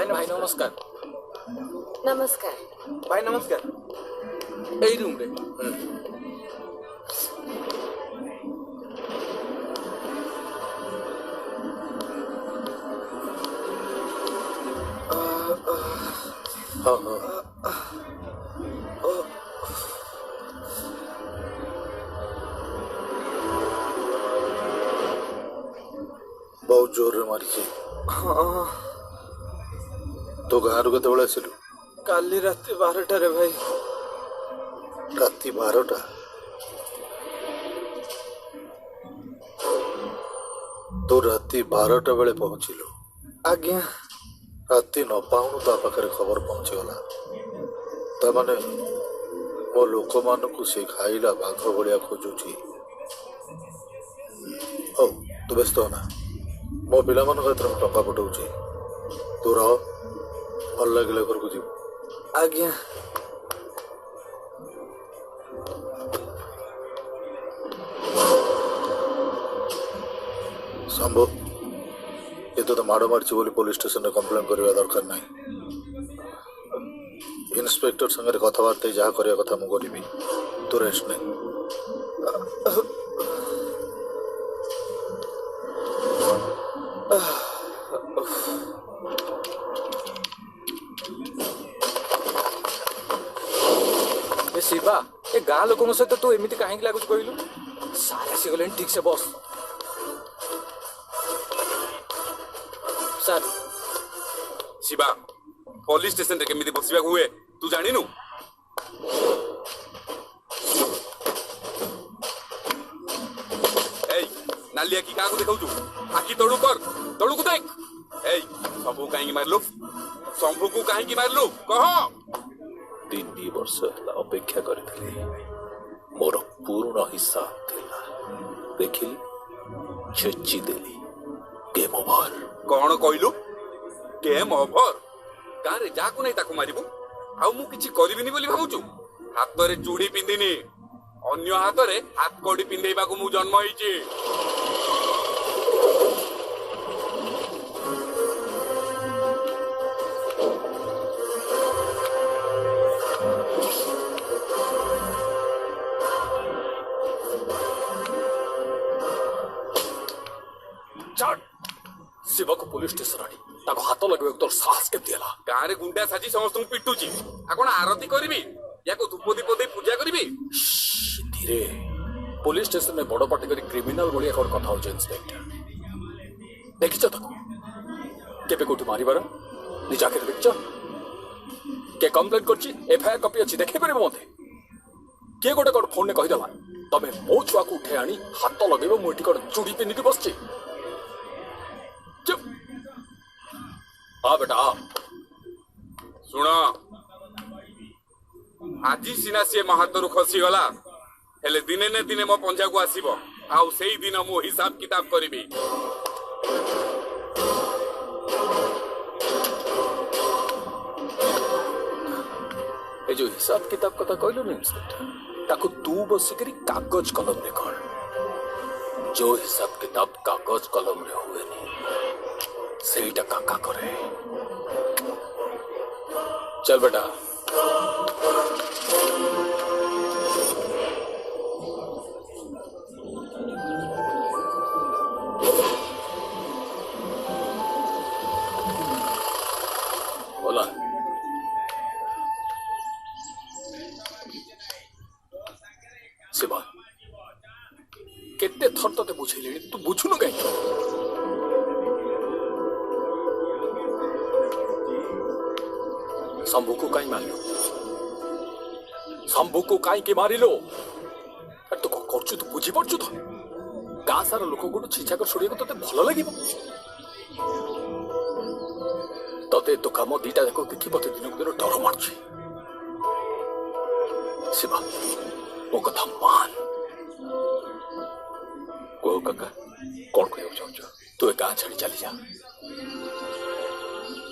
भाई नमस्कार। नमस्कार भाई नमस्कार। এই রুম রে बहुत जोर रे मारिଛି। तो गाँव केतବେଳେ ଆସିଲୁ? କାଲି ରାତି 12ଟାରେ ଭାଇ। ରାତି 12ଟା? ତୁ ରାତି 12ଟା ବେଳେ ପହଞ୍ଚିଲୁ? ଆଜ୍ଞା। ରାତି ନ ପାଉଣୁ ତା ପାଖରେ ଖବର ପହଞ୍ଚିଗଲା। ତାମାନେ ମୋ ଲୋକମାନଙ୍କୁ ସେ ଖାଇଲା ବାଘ ଭଳିଆ ଖୋଜୁଛି। ହଉ ତୁ ବ୍ୟସ୍ତ ହନା, ମୋ ପିଲାମାନଙ୍କ ହାତରେ ମୁଁ ଟଙ୍କା ପଠଉଛି। ତୁ ରହ, ଭଲ ଲାଗିଲେ ଘରକୁ ଯିବୁ। ଆଜ୍ଞା। ଶମ୍ଭୁ, ଏ ତ ମାଡ଼ ମାରିଛି ବୋଲି ପୋଲିସ ଷ୍ଟେସନରେ କମ୍ପ୍ଲେନ୍ କରିବା ଦରକାର ନାହିଁ। ଇନ୍ସପେକ୍ଟର ସାଙ୍ଗରେ କଥାବାର୍ତ୍ତା ଯାହା କରିବା କଥା ମୁଁ କରିବି। ତୁ ରେଷ୍ଟ ନେ। ଏ ଶିବା, ଏ ଗାଁ ଲୋକଙ୍କ ସହିତ ତୁ ଏମିତି କାହିଁକି ଲାଗୁଛୁ କହିଲୁ? ସାର୍ ଆସିଗଲେଣି, ଠିକ ସେ ବସ। ସାର୍ ଶିବା, ପୋଲିସ ଷ୍ଟେସନରେ କେମିତି ବସିବାକୁ ହୁଏ ତୁ ଜାଣିନୁ? ଏଇ ନାଲି ଆଖି କାହାକୁ ଦେଖାଉଛୁ? ଆଖି ତଳୁ କର, ତଳୁକୁ ଦେଖ। ଏଇ ଶମ୍ଭୁ କାହିଁକି ମାରିଲୁ? ଶମ୍ଭୁକୁ କାହିଁକି ମାରିଲୁ କହ? 3 ବର୍ଷ ହେଲା ଅପେକ୍ଷା କରିଥିଲି। ମୋର ପୂर्ण ହିସାବ ଥିଲା। ଦେଖିଲି, ଛେଚି ଦେଲି। Game over. କଣ କହିଲୁ? Game over? ଗାଁରେ ଯାହାକୁ ନାହିଁ ତାକୁ ମାରିବୁ? ଆଉ ମୁଁ କିଛି କରିବିନି ବୋଲି ଭାବୁଛୁ? ହାତରେ ଚୁଡ଼ି ପିନ୍ଧିନି, ଅନ୍ୟ ହାତରେ ହାତ କଡ଼ି ପିନ୍ଧେଇବାକୁ ମୁଁ ଜନ୍ମ ହେଇଛି। ଶିବାକୁ ପୋଲିସ ଷ୍ଟେସନ ଆଣି ତାକୁ ହାତ ଲଗେଇବାକୁ ତୋର ସାହସ କେମିତି ହେଲା? ଗାଁରେ ଗୁଣ୍ଡା ସାଜି ସମସ୍ତଙ୍କୁ ପିଟୁଛି। ଆଉ କଣ ଆରତି କରିବି? ୟାକୁ ଧୂପ ଦୀପ ଦେଇ ପୂଜା କରିବି? ଧୀରେ। ପୋଲିସ ଷ୍ଟେସନରେ ବଡ ପାଟି କରି କ୍ରିମିନାଲ ଭଳିଆ କଣ କଥା ହଉଛି ଇନ୍ସପେକ୍ଟର? ଦେଖିଛ ତାକୁ କେବେ କୋଉଠି ମାରିବାର? ନିଜ ଆଖିରେ ଦେଖିଛ? କିଏ କମ୍ପ୍ଲେନ କରିଛି? ଏଫଆଇଆର କପି ଅଛି, ଦେଖେଇ ପାରିବ ମତେ? କିଏ ଗୋଟେ କଣ ଫୋନରେ କହିଦେଲା ତମେ ମୋ ଛୁଆକୁ ଉଠେଇ ଆଣି ହାତ ଲଗେଇବ, ମୁଁ ଏଠି କଣ ଚୁଡ଼ି ପିନ୍ଧିକି ବସିଛି? ବେଟା ଶୁଣ, ଆଜି ସିନା ସିଏ ମୋ ହାତରୁ ଖସିଗଲା, ହେଲେ ଦିନେ ନା ଦିନେ ମୋ ପଞ୍ଜାକୁ ଆସିବ। ଆଉ ସେଇ ଦିନ ମୁଁ ହିସାବ କିତାବ କରିବି। ଏ ଯୋଉ ହିସାବ କିତାବ କଥା କହିଲୁନି ଇନ୍ସପେକ୍ଟର, ତାକୁ ତୁ ବସିକରି କାଗଜ କଲମରେ କର। ଯୋଉ ହିସାବ କିତାବ କାଗଜ କଲମରେ ହୁଏନି, ସେଇଟା କାକା କରେ। चल बेटा। बोला शिवा, केते थर तते बुझेली, तू बुझुनु कहीं? शंभू को कहीं मारिलो? शंभू को कहीं मारिलो? तू कौन करछु? तू बुझी पड़छु तो? गाँ सारा लोक को छीछा कर छोड़िया तो भल लगे? तते तो काम दीटा जाक देखी मत दिन को दिन डर मार्ची। शिवा, मो कथा मान। कह काका, कौन कहना चाहूच? तू ए गाँ छाड़ी चली जा।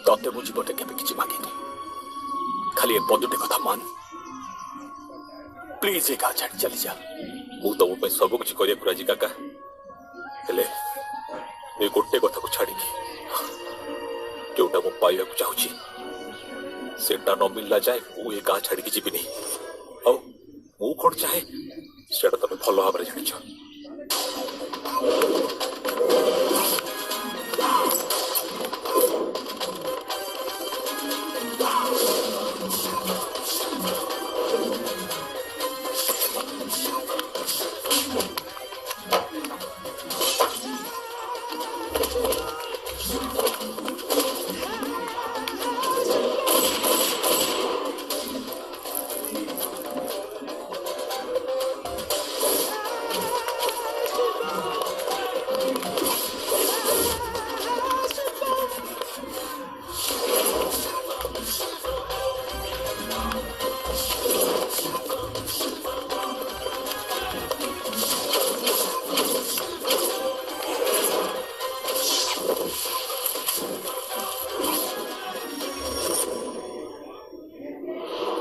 तते मुझे पटे केबे किछि मागिनी, खाली ए पदुटे कथा मान। प्लीज ए गाँ छाड़ी चली जा। मु तुम पे सब कुछ करिया राजी काका, हेले ए गोटे कथा को छाड़ी जोटा मु पाइबा चाहूची सेटा न मिलला जाए मु ए गाँ छाड़ी जीविनी आ मु कौन चाहे सेटा तुम भल भाव जानिछ।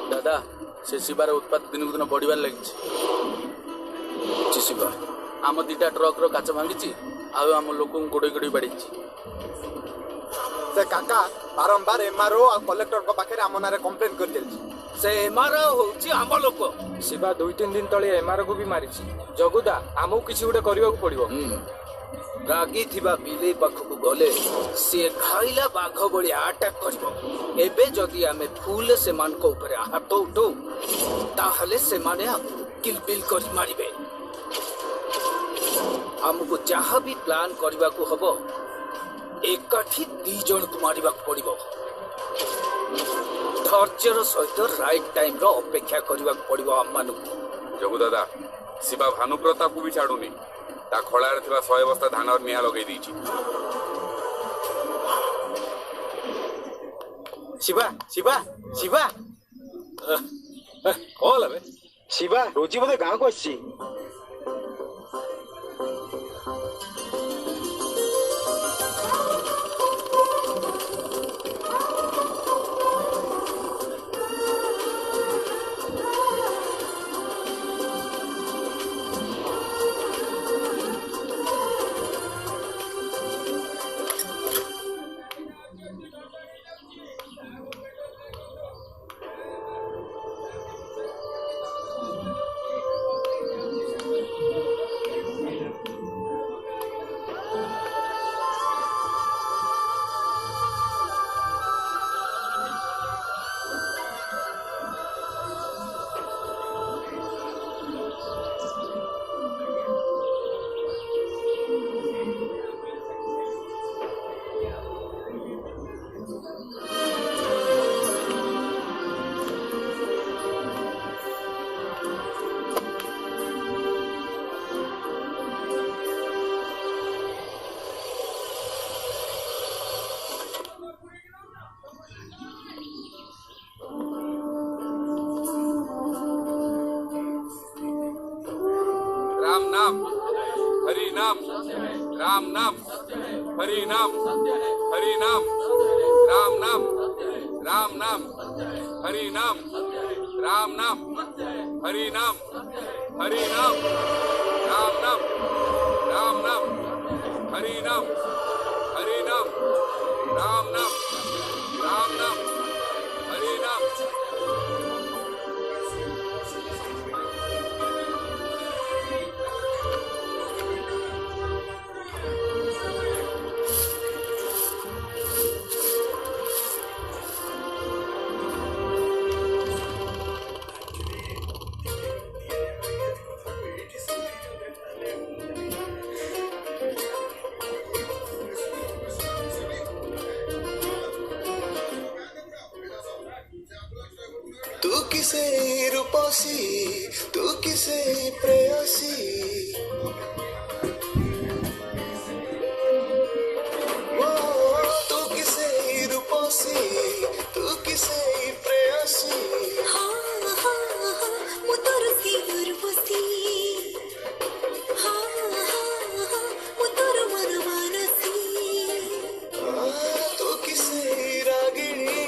दादा से शिवार उत्पाद दिन को दिन बढ़िबार लगी शिवा आम दीटा ट्रक रो काच भांगी आम लोक गोड़े गोड़े बाड़ी से काका बारंबार एमआरओ और कलेक्टर को पाखे आम नारे कंप्लेन कर देली से एमआरओ होची आम लोक शिवा 2-3 दिन तले एमआरओ को भी मारी जगुदा आमको किसी गोटे करने पड़ो रागी थिबा बिले पाखक गले से खाइला बाघ बड़ी अटैक करिवो एबे जदि आमे फूल से मान को ऊपर हाथ उठो ताहले से माने किल बिल करी मारिबे हमको जहाँ भी प्लान करबा को हबो एकाठी 2 जन को मारिबा पड़िबो धैर्यर सहित राइट टाइम रो अपेक्षा करबा पड़िबो हम मानुको। जगु दादा शिवा भानु प्रताप को भी छाड़ुनी ता खଳାରେ ଥିବା 100 बस्ता धान और निया लगे दी शिवा शिवा शिवा कौन है शिवा रोजी बोले गाँव को आसी राम नाम हरि नाम राम नाम हरि नाम हरि नाम राम नाम राम नाम हरि नाम राम नाम हरि नाम हरि नाम राम नाम राम नाम हरि नाम हरि नाम राम नाम राम नाम हरि नाम। तू किसे रूपसी तू किसे प्रेयसी तू किसे रूपसी तू किसे प्रेयसी तू किसे रागिणी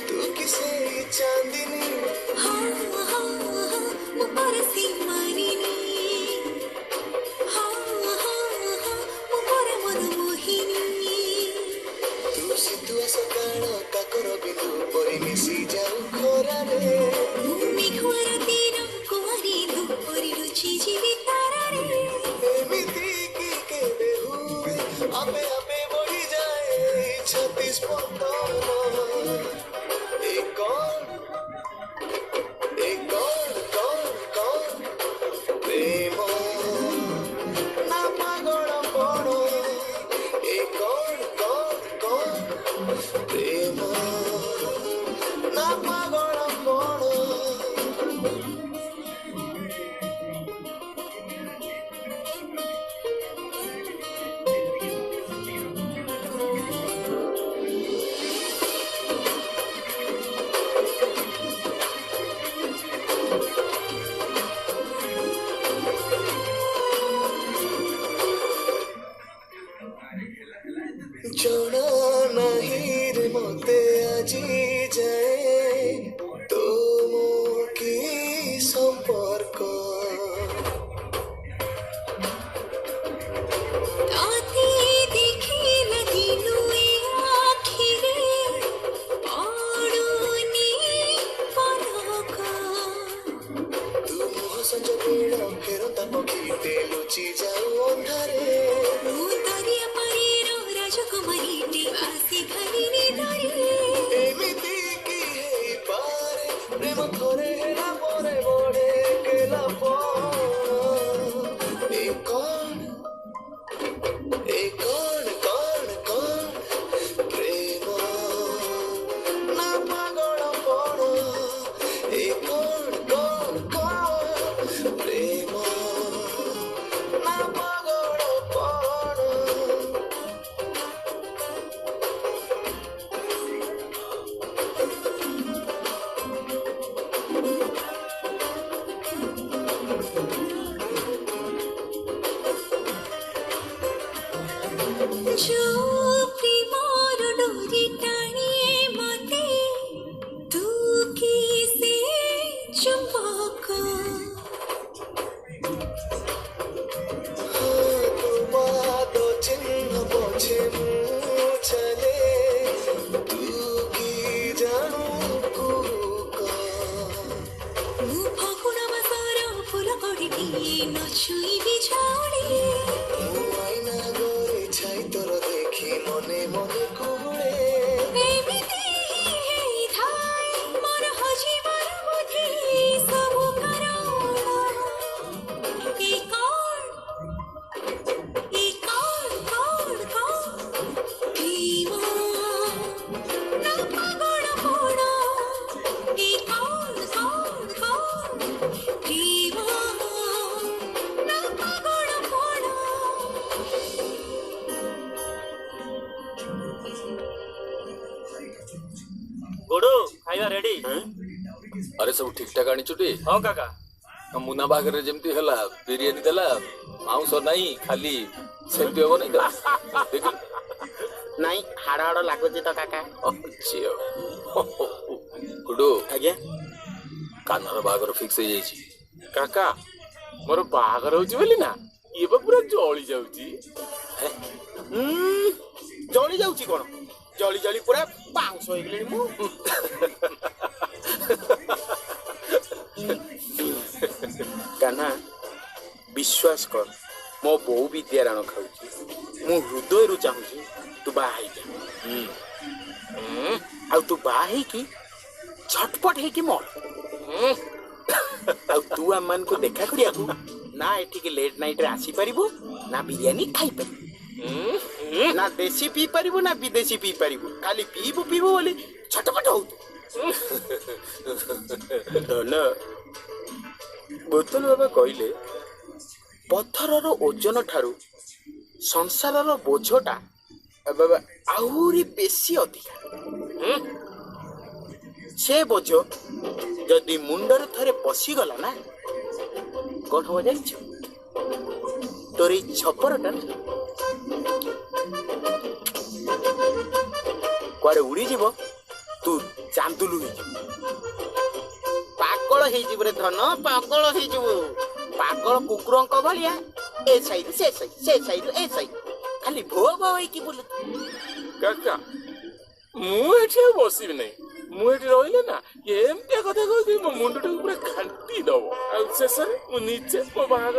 तू किसे चांदनी हाँ ଶୀତୁଆ ସକାଳ କାକର ବିନ୍ଦୁ ପରି ମିଶି ଯାଉ ଖରାରେ ଏମିତି କି କେବେ ହୁଏ ଆପେ ଆପେ ବଢିଯାଏ ଛାତି ସ୍ପନ୍ଦନ ଏ କଣ ପ୍ରେମ ନା ପାଗଳପଣ ଏ କଣ ପ୍ରେମ ନା ପାଗଳପଣ ଜଣା ନାହିଁ ରେ ମତେ ଆଜି ଯାଏ ତୁମ କି ସମ୍ପର୍କ ସଞ୍ଜ ବେଳ ଫେରନ୍ତା ପକ୍ଷୀ ଲୁଚି ଯାଉ ଅନ୍ଧାରେ ଏମିତି କି ହେଇପାରେ ପ୍ରେମ ଥରେ ହେଲା ପରେ ବଢେ କେଲା ଏ କଣ ପ୍ରେମ ନା ପାଗଳପଣ ଏ କଣ ପ୍ରେମ ନା ପାଗଳପଣ गोडू खाଇବା रेडी अरे सब ठीक ठाक आनी छुटी हाँ काका मुना बागर जेमती हला बिरियानी देला मांस नहीं खाली सेमती हो नहीं देख नहीं हाड़ हाड़ लगुच तो काका गुडू आज्ञा कानर बागर फिक्स हो जाइए काका मोर बाहागर होची बोली ना ये पूरा जली जाउची जली जाउची कोन जली जली पूरा पाउस हो गेली मु काना विश्वास कर मो बो विद्याराण खाऊची मु हृदय रु चाहूची तू बाहाई जा आ तू बाहाई की झटपट है कि मोर आ तू आम मान को देखा करिया तू ना एठी के लेट नाइट रे आसी परिबो ना बिरयानी खाई परिबो ना देसी पी परिबो ना विदेशी पी परिबो खाली पीबो बोली छटपट हो धन बोतल बाबा कहले पत्थरर ओजन ठारू संसारर बोझटा बाबा आहुरी बेसी अधिका से बोझ जदि मुंडर थरे पशी गला ना कौन हो जाइछ तोरी छपरटा कुआडे उड़ी जीव तू चांदुलु पागल हो रे धन पागल हो पागल कुकुर भाया ए साइड से साइड ए साइड खाली भो भो की बोल काका मुझे बसबि नहीं मुझे रही ना एमती कथा कह मो मुंड टाक पूरा घाटी दब शेष में निजे मो बाहर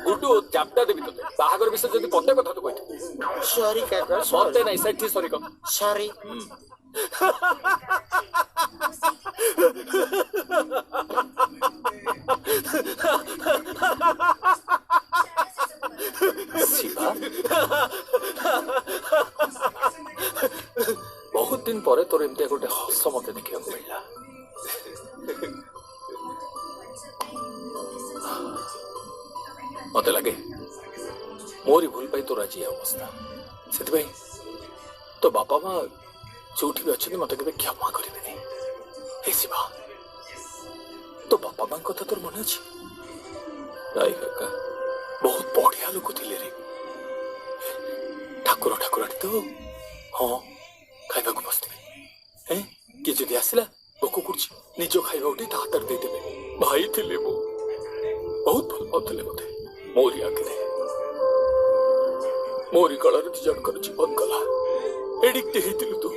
गुड्डू चाप्टा देवी ते बाहागर विषय जब पते कथा तो कही सॉरी काका मते नहीं सेठी सॉरी कह सॉरी शिवा बहुत दिन पर तोर एमती गोटे हस मत देखा मिलला मत लगे मोरी भूल पाई तोर आज अवस्था से तो बापा माँ जो भी अच्छे मत के क्षमा करें हे शिवा तो बापा माँ कथा तोर मन अच्छी नाई काका बहुत बढ़िया लोक थे रे ठाकुर ठाकुर तो हाँ खाइबा को बसते हैं कि जदि आसला भोक कर निज खाइबा उठे हाथ देदेवे भाई थे वो बहुत भल पाते मत मोरी आगे मोरी कलार दी जनकर जीवन गला एडिक्ट होती तू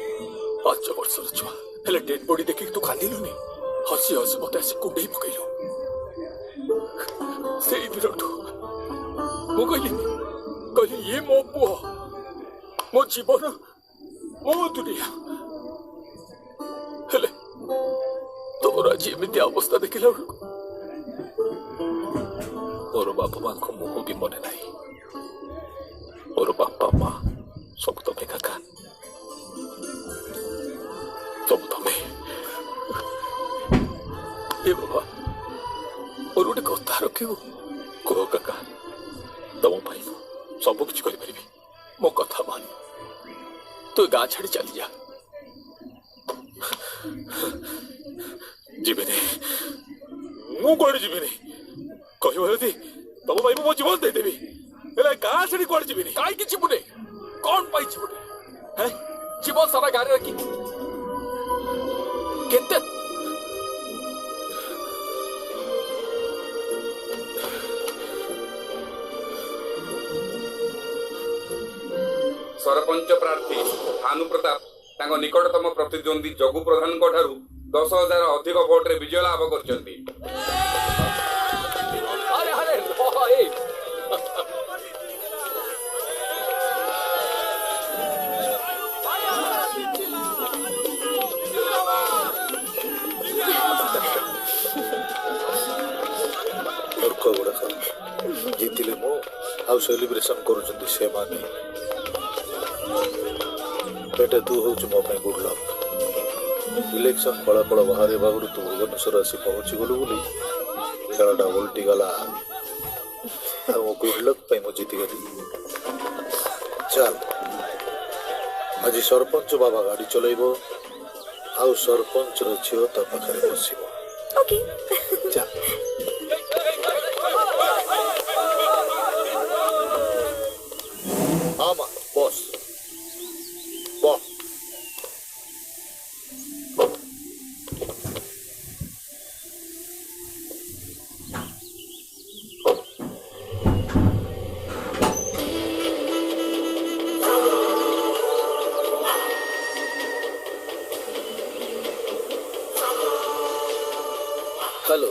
5 वर्षर छुआ हेले डेड बॉडी देखिक तू कांदिलुनी हसी हसी मत आसी कुंडे पकईलु से दिन मु कहली ये मो पुआ मो जीवन मो दुनिया हेले तोर आज एमती अवस्था देखला मोर बापा माँ को मुह भी मन ना मोर बापा माँ सब तमें काका सब तमें ए बाबा और गोटे कथा रखिबु कह काका तम पाई सब किछ करि परिबी मो कथा मान तो गाँ छाड़ी चली जा जीवे मु कौन जीवे कह तम भाई मो जीवन देदेवी गाँ छाड़ी कौन जीवी कहीं जीवने कौन पाई जीवने जीवन सारा गाँव रखी केते सरपंच प्रार्थी भानु प्रताप तांको निकटतम प्रतिद्वंदी जगु प्रधान ठारू 10,000 अधिक भोट रे विजय लाभ करछंती। अरे अरे भाई मूर्ख गुड़ाक जीतिले मु आउ सेलिब्रेशन करुछंती से माने बेटा तू हूँ मो गुड लक इलेक्शन फलाफल बाहर आगु तू भुवनेश्वर आसी पहुंची गलु बोली खेलटा उल्टी गला मो गुड लक मु जीति गली चल आज सरपंच बाबा गाड़ी चलैबो आउ सरपंच झील ता पाखे बसिबो ओके चल आमा बस बस हेलो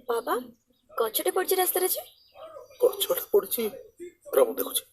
बाबा गछटे पड़छि रास्ता रे गछटा पड़ी रम देखुची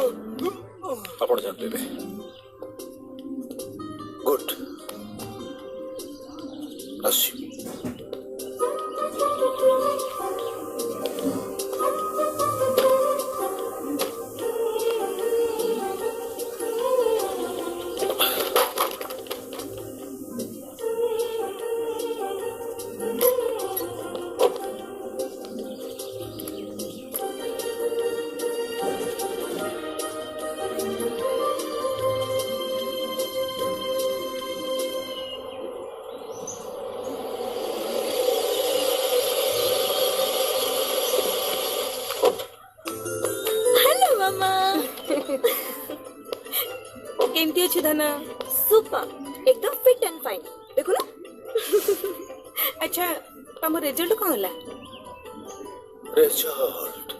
ଆପଣ ଜାଣିବେ ଗୁଡ୍ ଆସି हेलो मामा केमती अच्छी धना सुपर एकदम फिट एंड फाइन देखो ना अच्छा तुम रिजल्ट कौन होला ରେଜଲ୍ଟ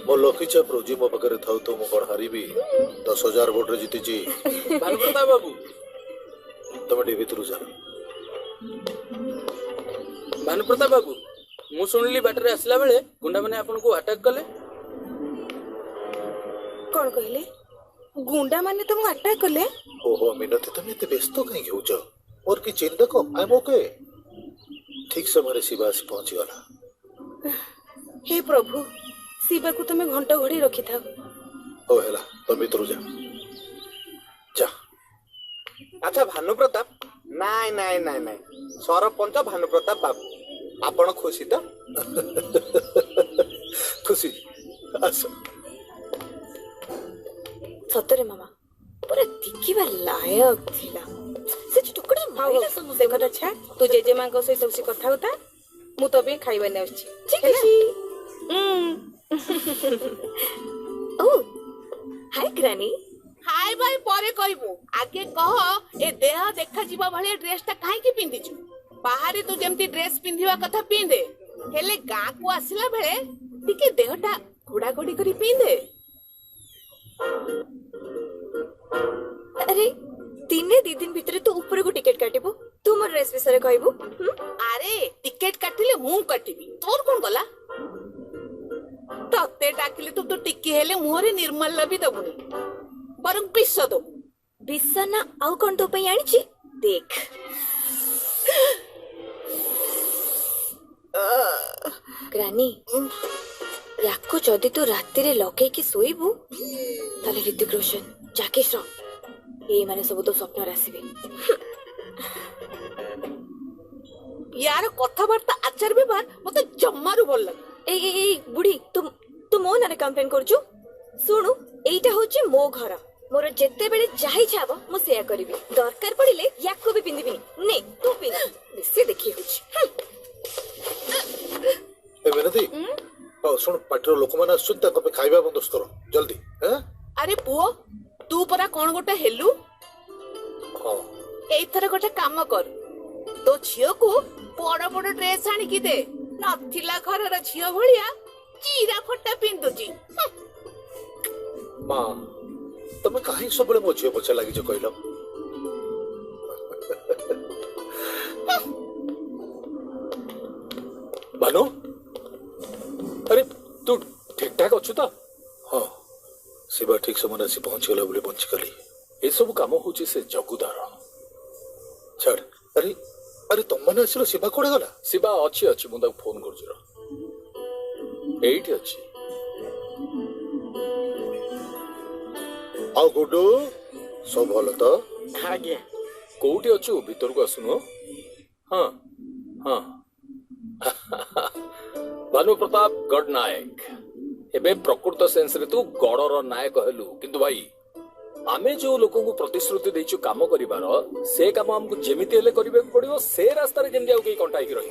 ମୋ ଲକି ଚାପ ରୋଜି ମୋ ପାଖରେ ଥାଉ ତ ମୁଁ କଣ ହାରିବି 10,000 ଭୋଟରେ ଜିତିଛି ଭାନୁପ୍ରତାପ ବାବୁ ତମେ ଟିକେ ଭିତରୁ ଯାଅ ଭାନୁପ୍ରତାପ ବାବୁ ମୁଁ ଶୁଣିଲି ବାଟରେ ଆସିଲା ବେଳେ ଗୁଣ୍ଡାମାନେ ଆପଣଙ୍କୁ ଆଟାକ୍ କଲେ कौन कहले गुंडा माने तुमको अटैक कले ओहो मिनती तमे एते व्यस्त कहीं होउछ और की चिंता को आई एम ओके ठीक समय शिवा आसी पहुंची गला हे प्रभु शिवा को तुम्हें घंटा घड़ी रखी था ओ हेला तमे भीतर जा जा अच्छा भानुप्रताप नाई नाई नाई नाई सरपंच भानुप्रताप बाबू आपण खुशी तो खुशी आसो सतरे मामा पूरा दिखिबा लायक थिला से टुकड़ा माइला समझे से कथा छा तू जेजेमा को सहित से कथा होता मु तो भी खाइबा ने आछि ठीक है ओ हाय ग्रानी हाय भाई परे कहबू आगे कह ए देह देखा जीवा भलिया ड्रेसटा काहे की पिंदिछु बाहरी तू जेमती ड्रेस पिंधिवा कथा पिंदे हेले गां को आसिला बेले टिके देहटा घोड़ा घोड़ी करी पिंदे अरे दिने दी दिन भितर तो ऊपर को टिकट काटिबो तू मोर ड्रेस विषय कहबो अरे टिकट काटिले मु काटिबी तोर कोन गला तते डाकिले तू तो टिकी हेले मुहरे निर्मल लबी दबुनी बरं पिस दो बिसना आउ कोन तो पई आनिछि देख ग्रानी याको जदि तू राति रे लगे कि सोइबू ताले ऋतिक रोशन जाके श्रम ए माने सब तो स्वप्न आसीबे यार कथाबार्ता आचार व्यवहार मते जम्मारु भल लागे ए बुढ़ी तू मो नारे कंप्लेन करछु सुनु एइटा होची मो घर मोर जेते बेले चाहि छाबो मो सेया करबी दरकार पड़िले याको भी पिंदिबी ने तू पिन बेसी देखि होची ए मिनती सुन पाटर लोक माने आछुन त पे खाइबा बंदोबस्त करो जल्दी हैं अरे पुओ तू परा कोन गोटे हेलु हां एथर गोटे काम कर तो झियो को बड़ बड़ ड्रेस आनी की दे नथिला घरर झियो भलिया चीरा फटा पिंदुची मां तमे काहे सबले मो झियो पछे लागि जे कहलो भानु अरे तू ठीक ठाक अच्छु तो हां शिवा ठीक समय आसी पहुंची गला बोले बंची गली ए सब काम होची से जगुदार छाड़ अरे अरे तुम माने आसिलो शिवा कोड़े गला शिवा अच्छी अच्छी मु फोन करछु एइठी अच्छी आओ गुडू सब भलो तो आज्ञा कोउठी अच्छु भीतर को आसुनो हां हां भानु प्रताप गड नायक एबे प्रकृत सेंस रे तू गडर नायक हेलु किंतु भाई आमे जो लोक को प्रतिश्रुति देइछु काम करिवार से काम हमको जेमिति हेले करिवे पड़ियो से रास्ता रे जेमि जाउ के कंटाई की रही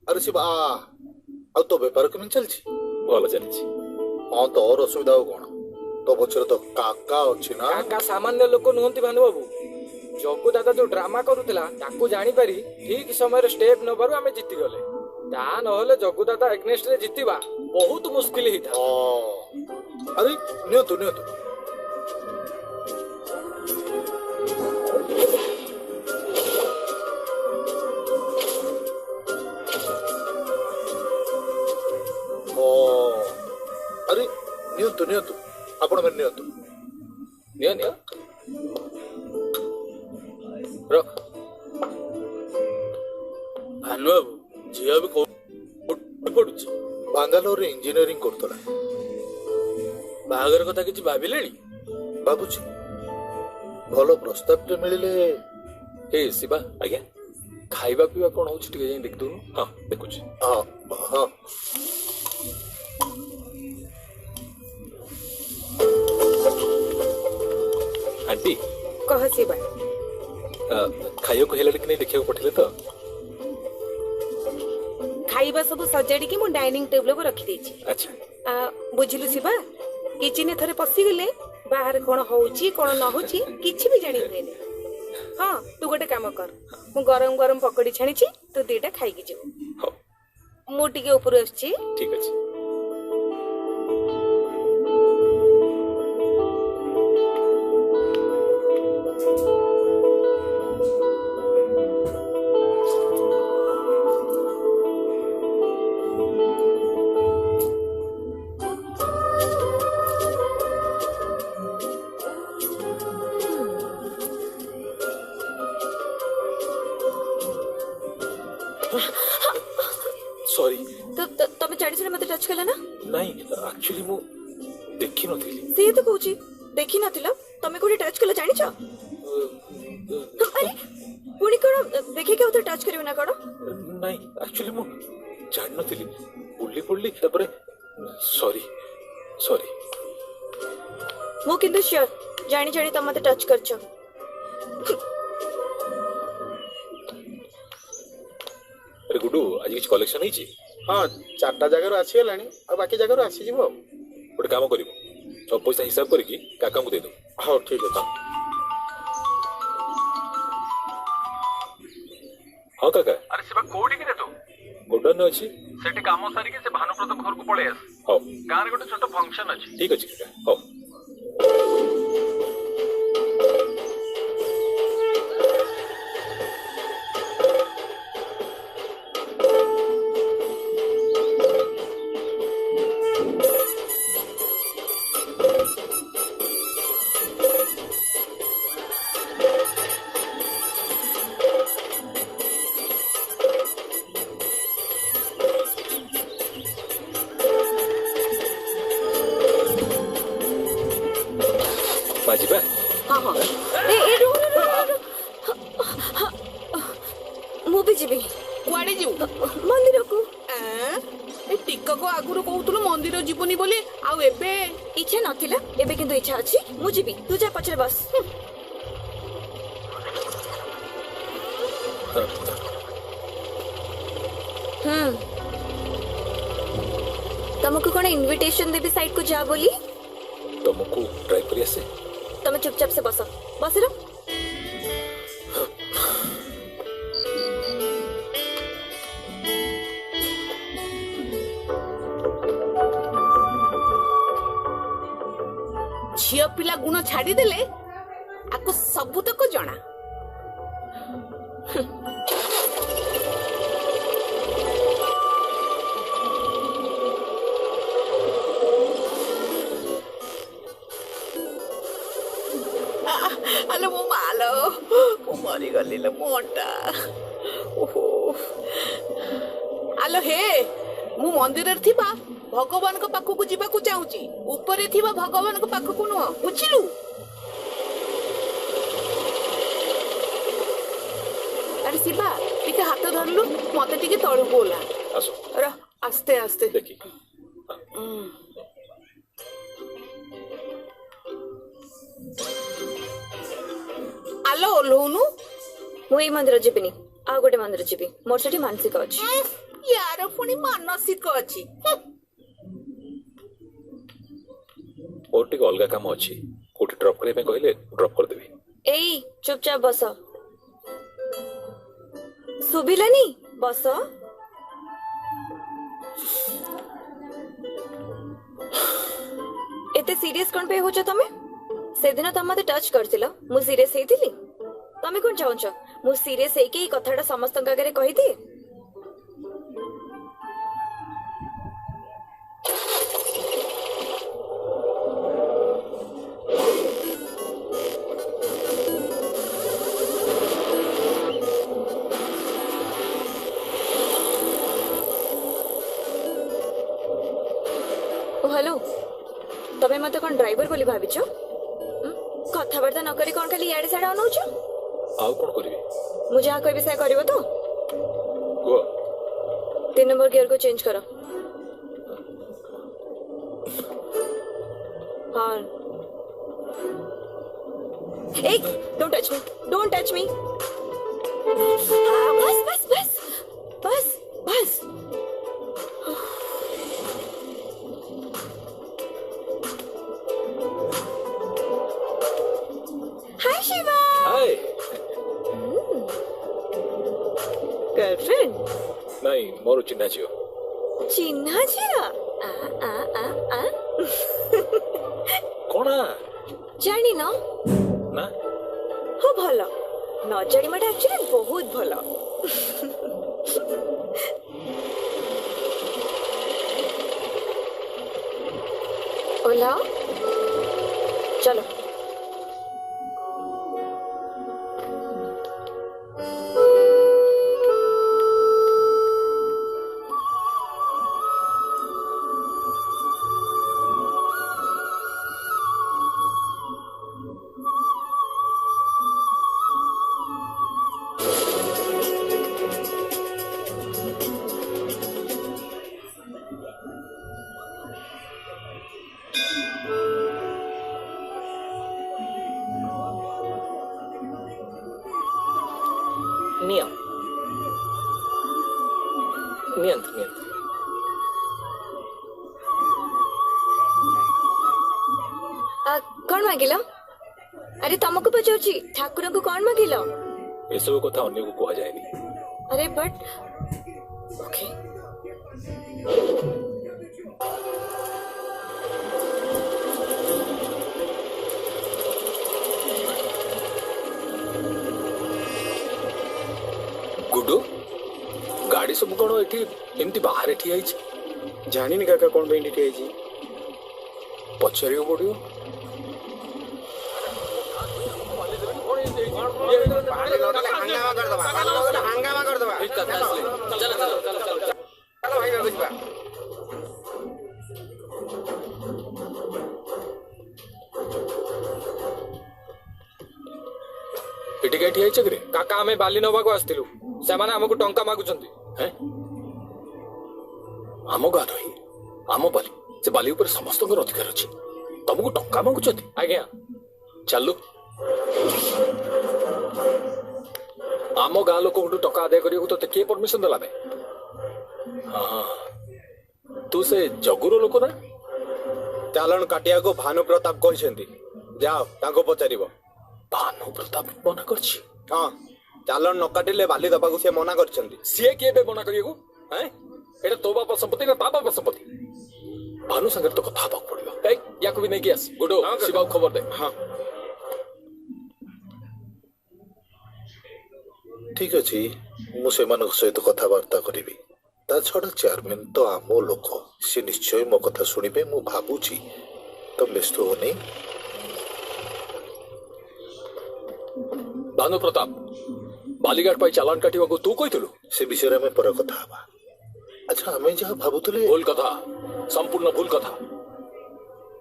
अरे शिवा आ तो व्यापार केमन चलछि भलो चलछि हां तो और असुविधा हो कोन तो बचर तो काका अछि ना काका सामान्य लोक नुहंती भानु बाबू जग्गू दादा जो ड्रामा करूला ताकू जानी पारी ठीक समय स्टेप नबारु आमे जीति गले ता नहले जग्गू दादा एग्नेस्ट रे जीतिबा बहुत मुश्किल ही था अरे नियो तो अरे ନିଅନ୍ତୁ ନିଅନ୍ତୁ ଆପଣ ମାନେ ନିଅନ୍ତୁ। ନିଅ ନିଅ ରଖ। ଭାନୁ ବାବୁ ଝିଅ ବି କୋଉଠି ପଡୁଛି? ବାଙ୍ଗାଲୋରରେ ଇଞ୍ଜିନିୟରିଂ କରୁଥିଲା। ବାହାଘର କଥା କିଛି ଭାବିଲେଣି? ଭାବୁଛି ଭଲ ପ୍ରସ୍ତାବଟେ ମିଳିଲେ। ଏ ଶିବା ଆଜ୍ଞା ଖାଇବା ପିଇବା କଣ ହଉଛି ଟିକେ ଯାଇ ଦେଖିଦଉନୁ। ହଁ ଦେଖୁଛି। ହଁ ହଁ ଆଣ୍ଟି କହ ଶିବା। ଖାଇବାକୁ ହେଲାଣି କି ନାଇଁ ଦେଖିବାକୁ ପଠେଇଲେ ତ? ଖାଇବା ସବୁ ସଜାଡିକି ମୁଁ ଡାଇନିଂ ଟେବୁଲକୁ ରଖିଦେଇଛି। ଆଚ୍ଛା ବୁଝିଲୁ ଶିବା, କିଚେନରେ ଥରେ ପଶିଗଲେ ବାହାରେ କଣ ହଉଛି କଣ ନ ହଉଛି କିଛି ବି ଜାଣି ହୁଏନି। ହଁ ତୁ ଗୋଟେ କାମ କର, ମୁଁ ଗରମ ଗରମ ପକୋଡି ଛାଣିଛି, ତୁ ଦିଟା ଖାଇକି ଯିବୁ। ହଉ ମୁଁ ଟିକେ ଉପରୁ ଆସୁଛି। ଠିକ ଅଛି। ସରି। ତମେ ଜାଣିଛ ମତେ ଟଚ୍ କଲା ନା? ନାଇଁ ଆକ୍ଚୁଆଲି ମୁଁ ଦେଖିନଥିଲି। ସେ ତ କହୁଛି ଦେଖିନଥିଲ, ତମେ କୋଉଠି ଟଚ୍ କଲ ଜାଣିଛ? ଆରେ ପୁଣି କଣ ଦେଖିକି ଆଉ ଥରେ ଟଚ୍ କରିବ ନା କଣ? ନାଇଁ ଆକ୍ଚୁଆଲି ମୁଁ ଜାଣିନଥିଲି, ବୁଲି ପଡିଲି ତାପରେ। ସରି ସରି। ମୁଁ କିନ୍ତୁ ସିଓର ଜାଣି ଜାଣି ତମେ ମତେ ଟଚ୍ କରିଛ। ଆରେ ଗୁଡୁ ଆଜି କିଛି କଲେକ୍ସନ ହେଇଛି? ହଁ 4ଟା ଜାଗାରୁ ଆସିଗଲାଣି, ଆଉ ବାକି ଜାଗାରୁ ଆସିଯିବ ଆଉ। ଗୋଟେ କାମ କରିବୁ, ସବୁ ପଇସା ହିସାବ କରିକି କାକାଙ୍କୁ ଦେଇଦବୁ। ହଉ ଠିକ ଅଛି। ହଁ କାକା। ଆରେ ଶିବା କୋଉଠିକି ରେ ତୁ? ଗୋଡାଉନରେ ଅଛି। ସେଠି କାମ ସାରିକି ସେ ଭାନୁପ୍ରତାପ ଘରକୁ ପଳେଇ ଆସ। ହଉ ଗାଁରେ ଗୋଟେ ଛୋଟ ଫଙ୍କସନ ଅଛି। ଠିକ ଅଛି କାକା। ହଉ ଯିବା। ହଁ ହଁ ମୁଁ ବି ଯିବି। କୁଆଡେ ଯିବୁ? ମନ୍ଦିରକୁ। ଏ ଟିକକ ଆଗରୁ କହୁଥିଲୁ ମନ୍ଦିର ଯିବୁନି ବୋଲି, ଆଉ ଏବେ? ଇଚ୍ଛା ନଥିଲା, ଏବେ କିନ୍ତୁ ଇଚ୍ଛା ଅଛି। ମୁଁ ଯିବି, ତୁ ଯା ପଛରେ ବସ। ତମକୁ କଣ ଇନଭିटेशन ଦେବି ସାଇड को जा बोली? तुमको ट्राई करिए से। ତମେ ଚୁପଚାପ ସେ ବସ। ବସିର। ଝିଅ ପିଲା ଗୁଣ ଛାଡିଦେଲେ ଆକୁ ସବୁତକ ଜଣା। ଆଲୋ ମୋ ମାଲୋ, ମୁଁ ମରିଗଲି ଲୋ ମୋ ଅଣ୍ଟା। ଓହୋ ଆଲୋ ହେ, ମୁଁ ମନ୍ଦିରରେ ଥିବା ଭଗବାନଙ୍କ ପାଖକୁ ଯିବାକୁ ଚାହୁଁଛି, ଉପରେ ଥିବା ଭଗବାନଙ୍କ ପାଖକୁ ନୁହଁ, ବୁଝିଲୁ? ଆରେ ଶିବା ଟିକେ ହାତ ଧରିଲୁ, ମତେ ଟିକେ ତଳକୁ ଓହ୍ଲା। ଆସो ରହ, ଆସ୍ତେ ଆସ୍ତେ ଦେଖି। ଆଲୋ ଓହ୍ଲଉନୁ। ମୁଁ ଏଇ ମନ୍ଦିର ଯିବିନି, ଆଉ ଗୋଟେ ମନ୍ଦିର ଯିବି। ମୋର ସେଠି ମାନସିକ ଅଛି। ୟାର ପୁଣି ମାନସିକ ଅଛି। और टिक अलगा काम अछि, कोठी ड्रॉप करे पे कहले ड्रॉप कर देबी। एई चुपचाप बस। सुबिलानी बस। एते सीरियस कोन पे होछ तमे? से दिन तम मते टच करथिलो, मु सीरियस हेतिली। तमे कोन चाहछ मु सीरियस हे के कथाटा समस्त आगे कहि दे? तमे मते कोन ड्राइवर बोली भाबिछो कथाबार्ता न करी कोन खाली याडे साडे अनौछो आउ कोन करबी मु जहा कहबी से करबो तो को 3 नंबर गियर को चेंज करो हाँ ए डोंट टच मी बस हाय शिवा हाय गर्लफ्रेंड नहीं मोर चिन्हा छियो चिन्हा छिया आ कोना जानी न ना हो भल न जानी मटा एक्चुअली बहुत भल ओला चलो कौन मागिल अरे तुमको पचारुची ठाकुर को कौन मागिल ये सब कथा अन्य को कहा जाएनी अरे बट ओके गुड्डू गाड़ी सब कौन एठी एमती बाहर ठिया आइछि जानिनी काका कोन बेंडी ठिया आइछि पछरियो पड़ियो हंगामा कर दबा चलो भाई बाबू जी एठी काय ठिया आइछि रे काका हमें बाली नबा को आस्तिलु से माने हमको टंका मागुचंती हैं आमो गा रही आमो बाली से बाली ऊपर समस्त अधिकार अच्छी तुमको टंका मांगुଛନ୍ତି आज्ञा चलु आम गाँ लोक टंका आदाय करियो तो किए परमिशन देला बे हाँ तू से जगुर लोक ना चालान काटिया को भानु प्रताप कहछंती जाओ ताको पचारिबो भानु प्रताप मना करछि हां चालान न काटिले बाली दबा को से मना करछंती सीए किए बे मना करियो हैं एटा तो बाप संपत्ति ना ता बाप संपत्ति भानु संगे तो कथा बाक पड़ियो ए याको भी नहीं कियास गुडो शिवा खबर दे हां ठीक अछि मु सेमानक सहित कथाबार्ता करिबी ता छड़ा चेयरमैन तो आमो लोक से निश्चय मो कथा सुनिबे मु भाबुची तुम व्यस्त हो नहीं भानु प्रताप बालीघाट पाई चालान काटिवा को तू कहितलु से विषय में पर कथा हबा अच्छा हमें जहाँ भाबुतले भूल कथा संपूर्ण भूल कथा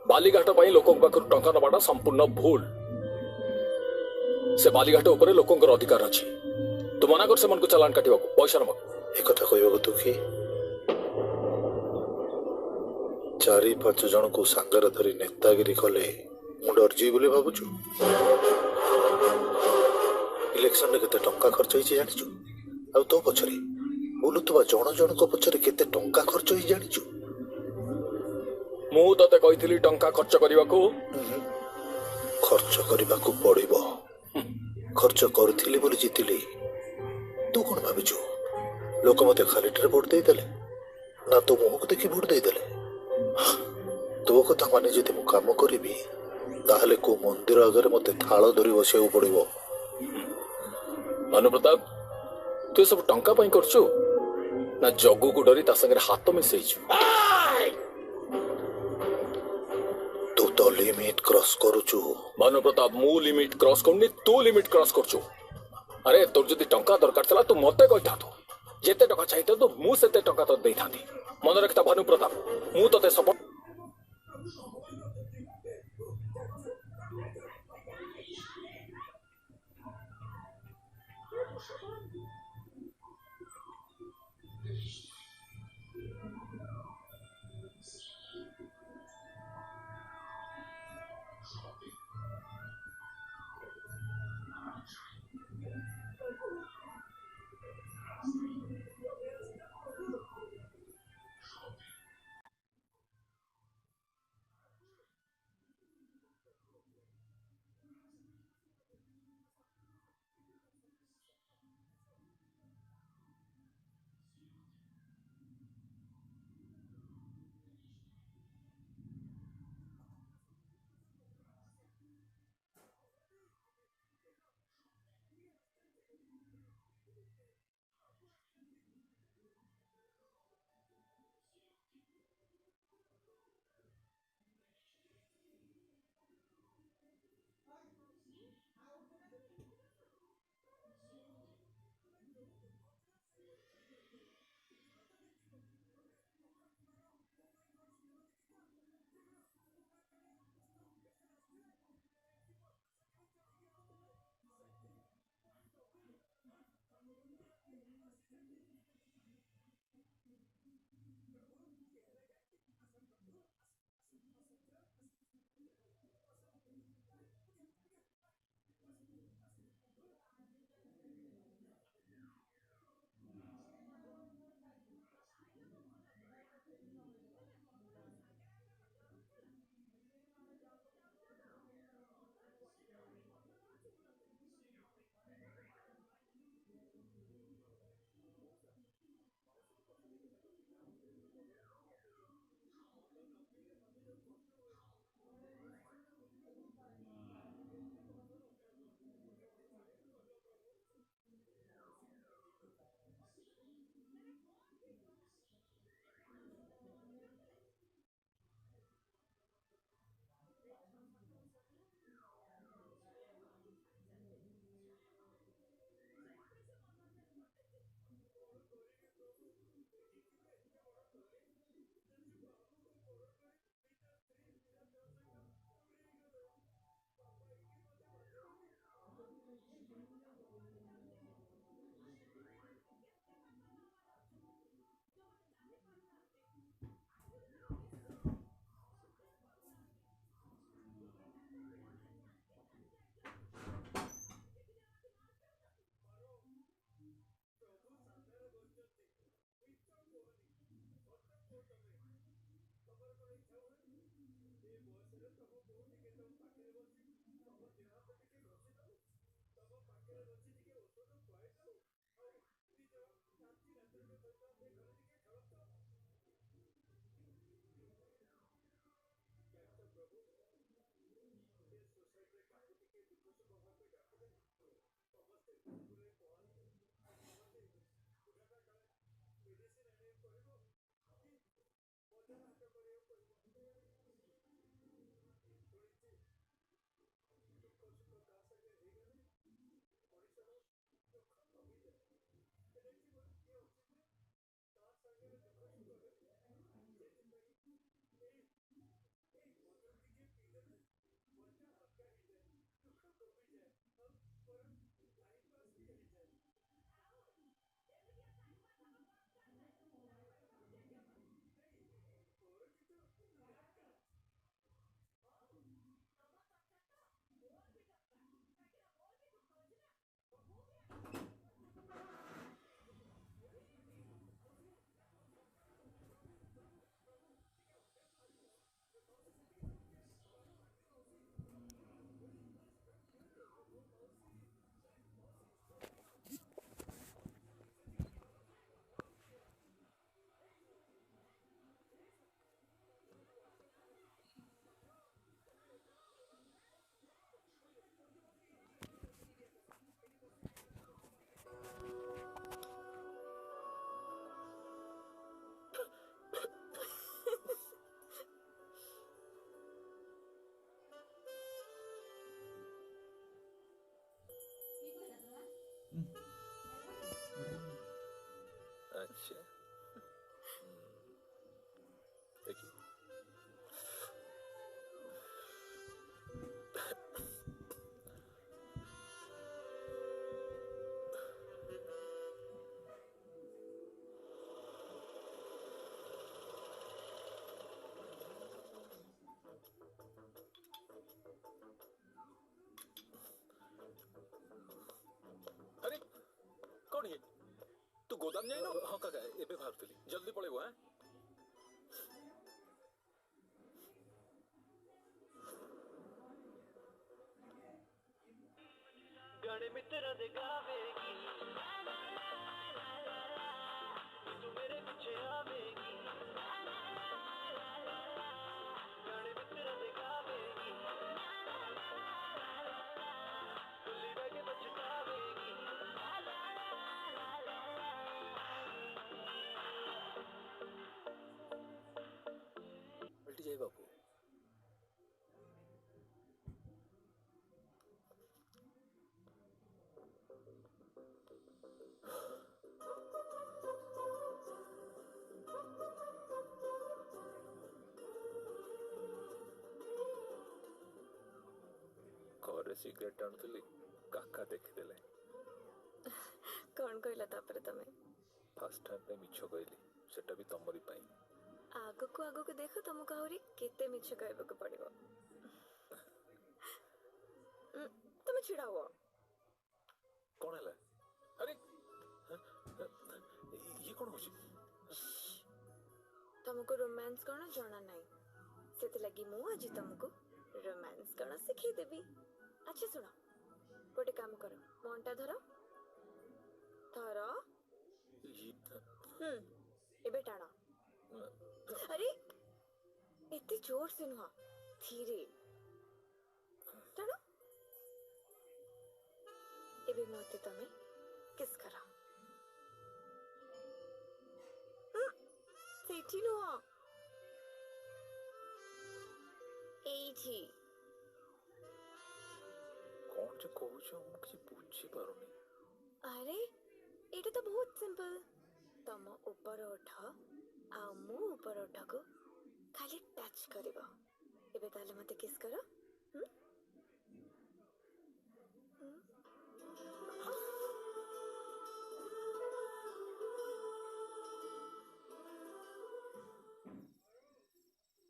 बालीघाट पाई लोक पाखर टंका नबाटा संपूर्ण भूल से बालीघाट ऊपर लोकंकर अधिकार अछि तू मना कर से मन को चालान काटिवा को पैसा नब ए कथा कहबो तू की 4-5 जन को सांगर धरी नेतागिरी कले मु डरजी बोली भाबुछु इलेक्शन रे केते टंका खर्च होई जानिछु आ तो पछरे बोलुतबा जण जण को पछरे केते टंका खर्च होई जानिछु मु तते कहितली टंका खर्च करिवा को खर्च करिवा को पड़िबो खर्च करथिली बोली जितिली तू कोन भाबिछु लोक मते खालीटे वोट दे देले ना तो मुह को देखि वोट दे देले तो कथा माने जदि मु काम करिबी ताहले को मंदिर आगे मते थाल धरी बसिया पड़िबो भानु प्रताप तू सब टंका पाई करछु ना जग्गू को डरी ता संगे हाथ मिसेइछु तू तो लिमिट क्रॉस करूछु भानु प्रताप मु लिमिट क्रॉस करनी तू लिमिट क्रॉस करछु अरे तोर जदि टंका दरकार तला तू मते कहता तो जेते टका चाहिते तो मु सेते टका तो देई थांती मन रखता भानु प्रताप मु तते सपोर्ट गोदाम जाइनो हाँ काका एबे बाहरଥିଲି जल्दी पळेबो हैं गण मित्र दे गावेगी तू मेरे पीछे आवेगी गण मित्र दे गावेगी खुली बैगे बचकावेगी पलटी जाए बापू घरे सिगरेट टाणुली काका देखीदेले कौन कहला तापरे तमे फास्ट टाइम पे मिछ कहली सेटा भी तमरी पाई आगो को देखो तुमको आहुरी केते मिछ कहबो पड़िबो तुम छिड़ा हुआ कौन है अरे ये कौन हो तुमको रोमांस कौन जाना नहीं से लगी मु आज तुमको रोमांस कौन सिखी देबी अच्छा सुनो गोटे काम करो मोंटा धरो धरो एबे टाणो अरे इतनी जोर से नुहा धीरे टाणो एबे मते तमे किस करा सेठी नुहा एठी कौन जो कहू मु किसी बुझी पारुनी अरे एटा तो बहुत सिंपल तम ऊपर ओठ आ मु ऊपर ओठ को खाली टच करिवो एबे ताले मते किस करो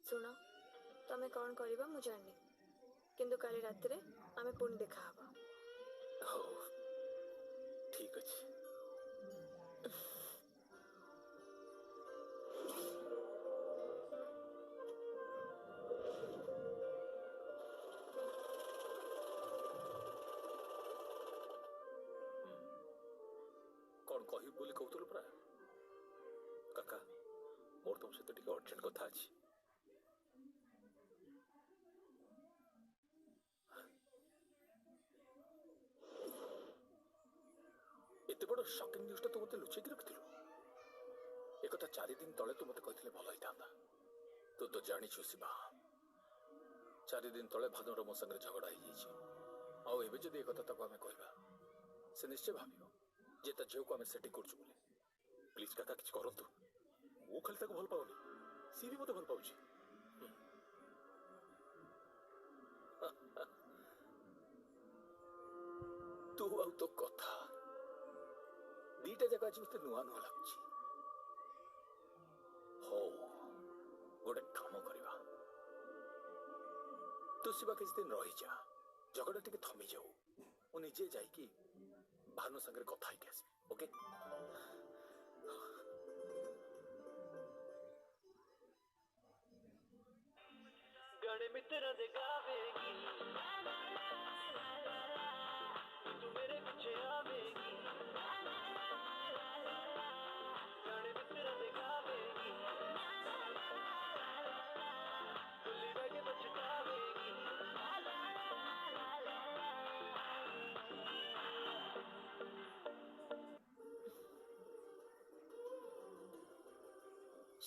सुनो तमे कौन करिबा मु जाननी किंतु काली रात रे आमे पुणी देखा हबा हो ठीक अछि कौन कहि बोली कहतुल परा काका मोर तुम से टिके अर्जेंट कथा अछि एते बड़ शॉकिंग न्यूज तो मते लुचेक रखथिलु एक कथा 4 दिन तले तू मते कहितले भलो होइतांदा तू तो जानि छु शिवा 4 दिन तले भानुर मो संगे झगड़ा हो जाइछि आ एबे जदि एक कथा ताको हमें कहबा से निश्चय भाबियो जे त जेउ को हमें सेटिंग करछु बोले प्लीज काका किछ करंतु मु खाली ताको भल पाउनी सी भी मते भल पाउछि तू आउ तो कथा दीटा जगह आज मते नुआ नुआ लागछि हो गोटे काम करवा तू शिवा किस दिन रही जा झगड़ा टिके थमी जाऊ मु निजे जाई कि भानु संगे कथा ही आसबी ओके गण मित्र दे गावेगी तू मेरे पीछे आवेगी गण मित्र दे गावेगी खुली बैगे बचकावेगी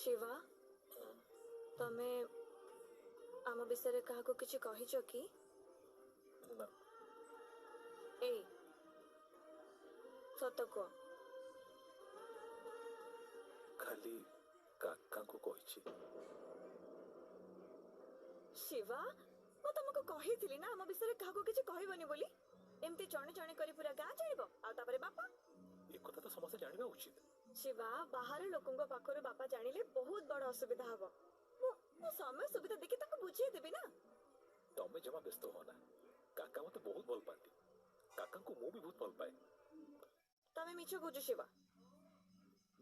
शिवा तमे आम विषय क्या किसी कहीच कि ना ए सत कह खाली काका को कहिछि शिवा मु तुमको कही ना आम विषय क्या किसी कहबनी बोली एमती जणे जणे करी पूरा गाँ जानिबो आ तापरे बापा ए कथा तो समस्त जानिबा उचित शिवा बाहर लोकों पाखर बापा जानिले बहुत बड़ असुविधा हबो मु समय सुविधा देखि ताको बुझिए देबी ना तमे जमा व्यस्त हो ना काका मते बहुत भल पाती काका को मु भी बहुत भल पाए तमे मिछ बुझु शिवा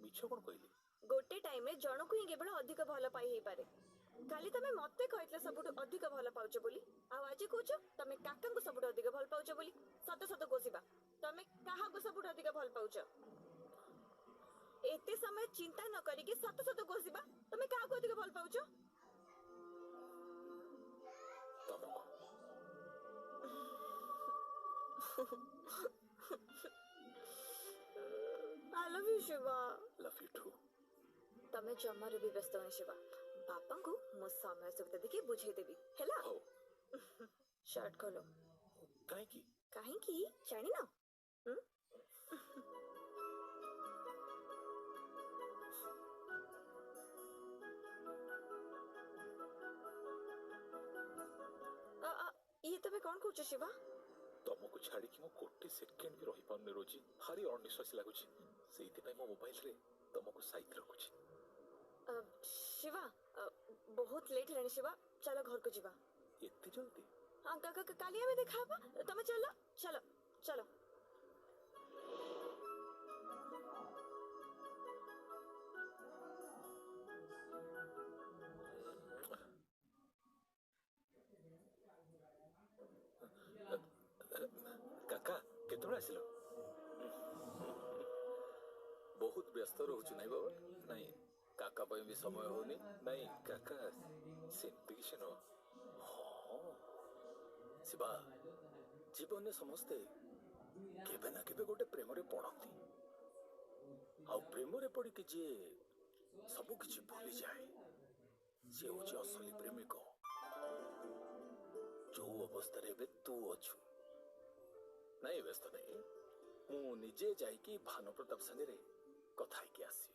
ମିଛ କ'ଣ କହିଲି? गोटे टाइम रे जनकु ही केवल अधिक भल पाई हे पारे खाली तमे मते कहतले सबुठु अधिक भल पाउछ बोली आ आज कहूछ तमे काका को सबुठु अधिक भल पाउछ बोली सत सत कोसिबा तमे काहा को सबुठु अधिक भल पाउछ एते समय चिंता न करी के सत सत कोसिबा तमे काहा को अधिक भल पाउछ तमको I love you Shiva love you too तमे जमारे भी व्यस्त होने शिवा बापा को मो समय सुविधा देखि बुझे देबी हेला हो शर्ट खोलो काहे की काहे की जानी ना ये तमे कौन कहूछ शिवा तुमको छाड़ी कि मो गोटे सेकेंड भी रही पाउनी रोजी भारी अनिश्वासी लागुची सेइति पई मो मोबाइल रे तुमको साइड रखुची शिवा बहुत लेट हेलानी शिवा चलो घर को जीवा एते जल्दी हाँ काली हमें देखा तमे चलो चलो चलो काका केतବେଳେ ଆସିଲ बहुत व्यस्त रहुछु नहीं बाबा नहीं काका ପାଇଁ भी समय होनी नहीं काका सेमती किसी न शिवा जीवन में समस्ते केबे ना केबे गोटे प्रेम रे पड़ती आ प्रेम रे पड़ी कि जे सब किछि भूली जाए से होछि असली प्रेमिक जो अवस्था रे तू अछु नहीं व्यस्त नहीं मु निजे जाइकी भानु प्रताप संगे कथा की आसी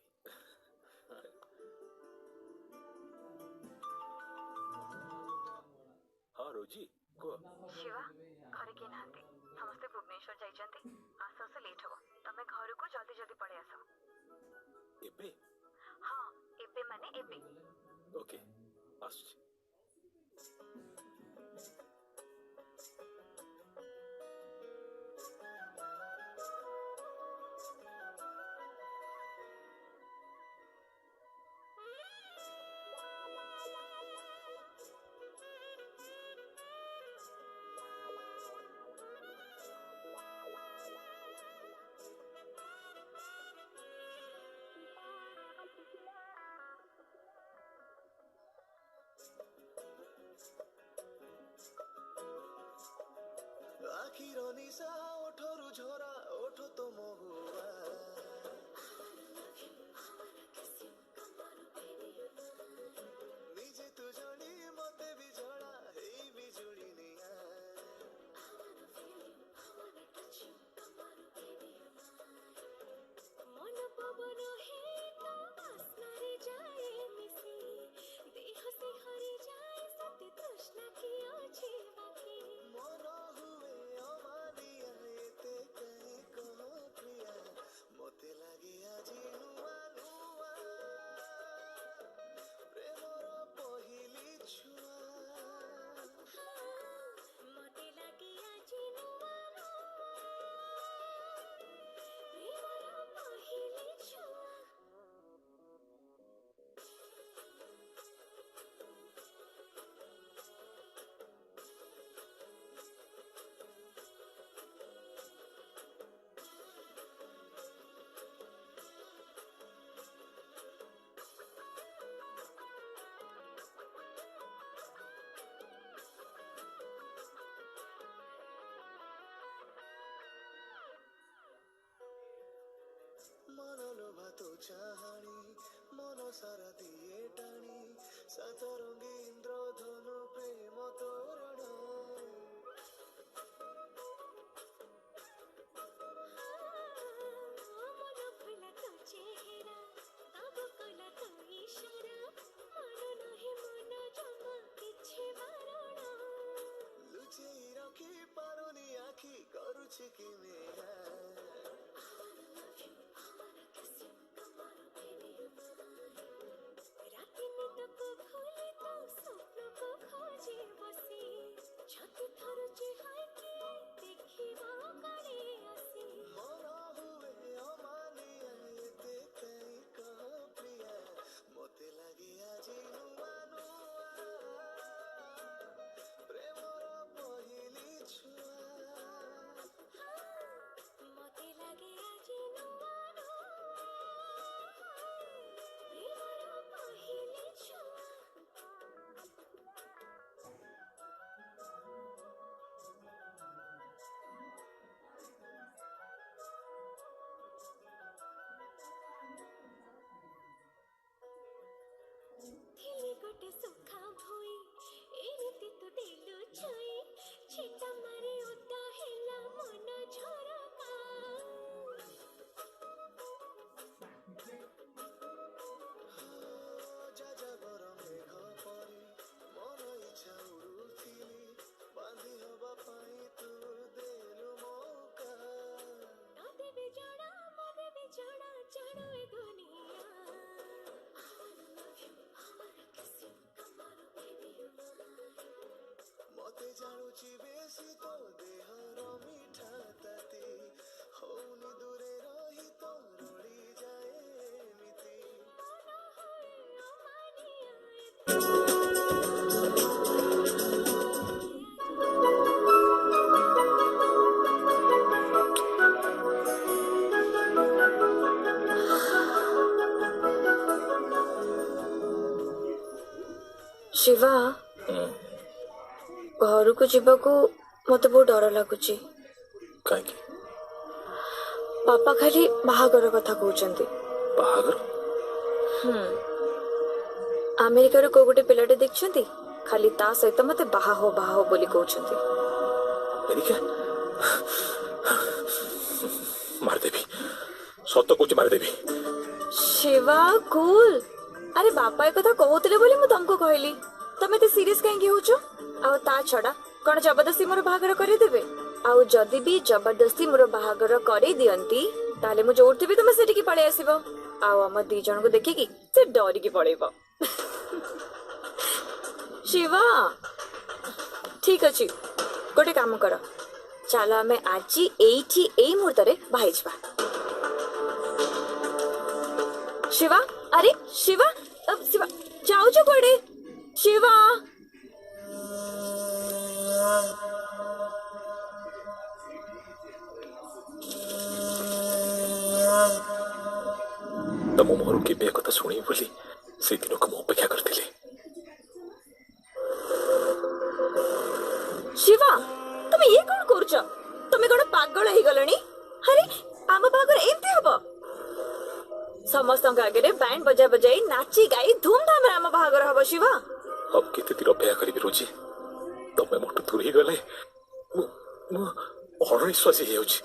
हाँ रोजी को शिवा घरे के नांती समस्ते भुवनेश्वर जाइचंती आस आस लेट हो तमे घर को जल्दी जल्दी पड़े आसो एबे हाँ एबे माने एबे ओके आसुची आखिर निशा ओठरु झरा ओठ तो महुआ निजे तू जणी मते भी जड़ा हेई बिजुली निया मन पवन हे तो बास्नारे जाए मिसी देह से हरि जाए सत्य तृष्णा की अछि बाकी मन हुए अमानिया एते कहीं कहो प्रिया मते लागे आजी नुआ नुआ प्रेमर पहिली छुआ मते लागे आजी नुआ प्रेमर पहिली छुआ मन लोभा तो चाहाणी मन सारा दिए टाणी सतरंगी इंद्रधनु प्रेम तोरण मन फुला तो चेहरा तब कला तो इशारा मन नहीं मन जमा किछे बारण लुचेई रखी पारुनी आखी करुछि कि मेरा राति निद को खोले तो स्वप्न को खोजे बसी छति थरुचे हाय के देखिबा काले आसी मन हुए अमानिया एते कहीं ଗୋଟେ ସୁଖା ଭୋଇ ଏମିତି ତୁ ଦେଲୁ ଛୁଇ ଛିଟା ମାରି ଉଦା ହେଲା ମନ ଝରକା ଯାଯାବର ମେଘ ପରି ମନ ଇଚ୍ଛା ଉଡୁଥିଲି ବାନ୍ଧି ହବା ପାଇଁ ତୁ ଦେଲୁ ମୌକା ତତେ ବି ଜଣା ମତେ ବି ଜଣା ଜାଣୁ ଏ ଦୁନିଆ ମତେ ଜାଣୁଛି ବେଶୀ ତୋ ଦେହର ମିଠା ତାତି ହଉନି ଦୂରେ ରହି ତ ରଳି ଯାଏ ଏମିତି ଶିବା ଘରକୁ ଯିବାକୁ ମତେ ବହୁତ ଡର ଲାଗୁଛି କାହିଁକି? ବାପା ଖାଲି ବାହାଘର କଥା କହୁଛନ୍ତି ବାହାଘର? ଆମେରିକାରୁ କୋଉ ଗୋଟେ ପିଲାଟେ ଦେଖିଛନ୍ତି ଖାଲି ତା ସହିତ ମତେ ବାହା ହୋ ବୋଲି କହୁଛନ୍ତି ଆମେରିକା? ମାରିଦେବି, ସତ କହୁଛି ମାରିଦେବି। ଶିବା କୁଲ ଆରେ ବାପା ଏ କଥା କହୁଥିଲେ ବୋଲି ମୁଁ ତମକୁ କହିଲି ତମେ ଏତେ ସିରିୟସ୍ କାହିଁକି ହଉଛ ଆଉ ତା ଛଡା କଣ ଜବରଦସ୍ତି ମୋର ବାହାଘର କରିଦେବେ ଆଉ ଯଦି ବି ଜବରଦସ୍ତି ମୋର ବାହାଘର କରେଇ ଦିଅନ୍ତି ତାହେଲେ ମୁଁ ଯୋଉଠି ଥିବି ତମେ ସେଠିକି ପଳେଇ ଆସିବ ଆଉ ଆମ ଦି ଜଣଙ୍କୁ ଦେଖିକି ସେ ଡରିକି ପଳେଇବ ଶିବା ଠିକ ଅଛି ଗୋଟେ କାମ କର ଚାଲ ଆମେ ଆଜି ଏଇଠି ଏଇ ମୁହୂର୍ତ୍ତରେ ବାହାରିଯିବା शिवा अरे शिवा शिवा जाऊच कुठे शिवा ତମ ମୁହଁରୁ କେବେ କଥା ଶୁଣିବି ବୋଲି ସେଇ ଦିନକୁ ମୁଁ ଅପେକ୍ଷା କରିଥିଲି। शिवा ତମେ ଇଏ କଣ କରୁଛ ତମେ କଣ ପାଗଳ ହେଇଗଲଣି ଆରେ ଆମ ବାହାଘର ଏମିତି ହବ ସମସ୍ତଙ୍କ ଆଗରେ ବ୍ୟାଣ୍ଡ ବଜା ବଜାଇ ନାଚି ଗାଇ ଧୁମଧାମରେ ଆମ ବାହାଘର ହବ ଶିବା ଆଉ କେତେ ଦିନ ଅପେକ୍ଷା କରିବି ରୋଜି ତମେ ମୋଠୁ ଦୂରେଇ ଗଲେ ମୁଁ ଅଣନିଶ୍ୱାସୀ ହେଇଯାଉଛି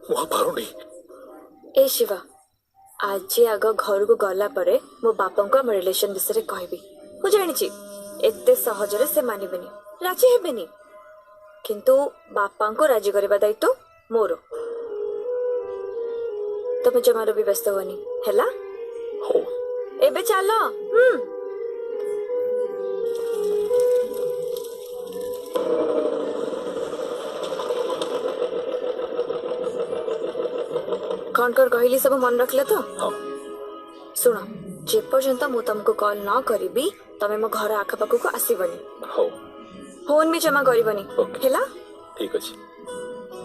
ମୁଁ ଆଉ ପାରୁନି ଏ ଶିବା ଆଜି ଆଗ ଘରକୁ ଗଲା ପରେ ମୋ ବାପାଙ୍କୁ ଆମ ରିଲେସନ ବିଷୟରେ କହିବି ମୁଁ ଜାଣିଛି ଏତେ ସହଜରେ ସେ ମାନିବେନି ରାଜି ହେବେନି କିନ୍ତୁ ବାପାଙ୍କୁ ରାଜି କରିବା ଦାୟିତ୍ୱ ମୋର ତମେ ଜମାରୁ ବି ବ୍ୟସ୍ତ ହୁଅନି ହେଲା ହଉ ଏବେ ଚାଲ କଣ କଣ କହିଲି ସବୁ ମନେ ରଖିଲ ତ ଶୁଣ ଯେପର୍ଯ୍ୟନ୍ତ ମୁଁ ତମକୁ କଲ୍ ନ କରିବି ତମେ ମୋ ଘର ଆଖପାଖକୁ ଆସିବନି ହଉ ଫୋନ ବି ଜମା କରିବନି ହେଲା ଠିକ ଅଛି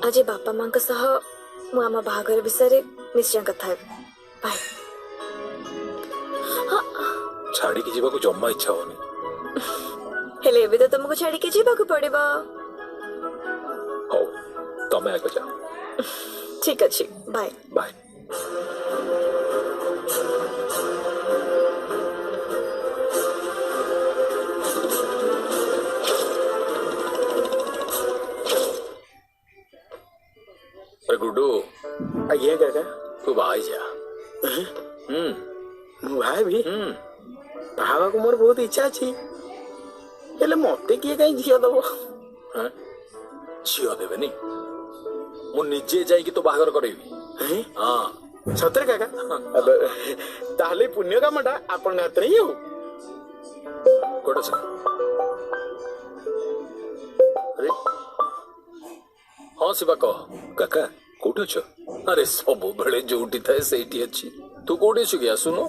ଆଜି ବାପା ମାଙ୍କ ସହ ମୁଁ ଆମ ବାହାଘର ବିଷୟରେ ନିଶ୍ଚୟ କଥା ହେବି ବାଏ ଛାଡିକି ଯିବାକୁ ଜମା ଇଚ୍ଛା ହଉନି ହେଲେ ଏବେ ତ ତମକୁ ଛାଡିକି ଯିବାକୁ ପଡିବ ହଉ ତମେ ଆଗ ଯାଅ ଠିକ ଅଛି ବାଏ ବାଏ गुड्डू आज्ञा काका तू बाहर जा ମୁଁ ଭାବି ବାହାବାକୁ ମୋର ବହୁତ ଇଚ୍ଛା ଅଛି ହେଲେ ମତେ କିଏ କାହିଁ ଝିଅ ଦବ ଝିଅ ଦେବେନି ମୁଁ ନିଜେ ଯାଇକି ତୋ ବାହାଘର କରେଇବି ହଁ ସତରେ କାକା ତାହେଲେ ପୁଣ୍ୟ କାମଟା ଆପଣଙ୍କ ହାତରେ ହିଁ ହଉ କୋଉଟା ସେ अरे हाँ शिवा कह କାକା କୋଉଠି ଅଛ? अरे सब बेले जोटी थाए सेठी अछि तू कोठी छु कि आसुनो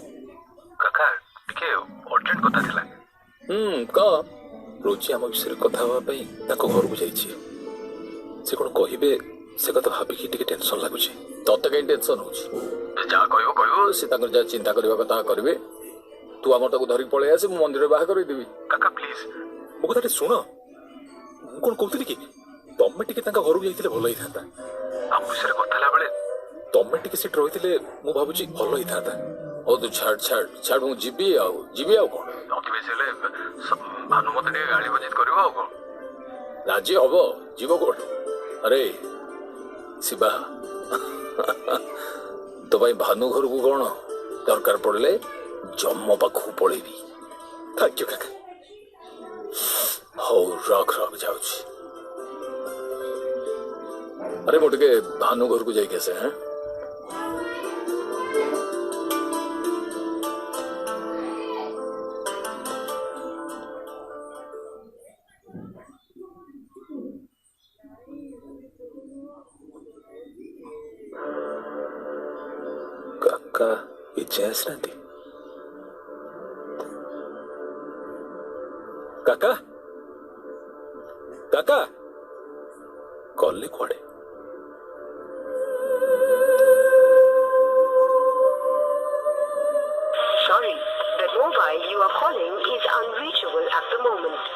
काका टिके अर्जेंट कथा थिला कह ରୋଜି ଆମ ବିଷୟରେ କଥା ହେବା ପାଇଁ ତାଙ୍କ ଘରକୁ ଯାଇଛି ସେ କଣ କହିବେ ସେ କଥା ଭାବିକି ଟିକେ ଟେନସନ ଲାଗୁଛି तते कहीं टेंशन होछि जा कहबो कहबो से ताकर जा चिंता करबा कथा करबे तू हमर ताको धरि पळे आसे मु मंदिर बाहा करि देबी काका प्लीज ମୋ କଥାଟେ ଶୁଣ ମୁଁ କଣ କହୁଥିଲି କି ତମେ ଟିକେ ତାଙ୍କ ଘରକୁ ଯାଇଥିଲେ ଭଲ ହେଇଥାନ୍ତା ଆମ ବିଷୟରେ କଥା ହେଲା ବେଳେ ତମେ ଟିକେ ସେଠି ରହିଥିଲେ ମୁଁ ଭାବୁଛି ଭଲ ହେଇଥାନ୍ତା ओ तू छाड़ छाड़ छाड़ मु जीबी आउ कोन अति बेसी हेले भानु मते टिके गाली बजित करिवो आ कोन राजी हबो जीव कोन अरे शिवा तो भाई भानु घर को कौन दरकार पड़े जम्मो पाखु पड़ेबी थैंक यू काका हौ रख रख जाऊँ अरे मोटे भानु घर को जाई कैसे हैं काका इच्छास नाती काका काका call कुआड़े Sorry, the mobile you are calling is unreachable at the moment.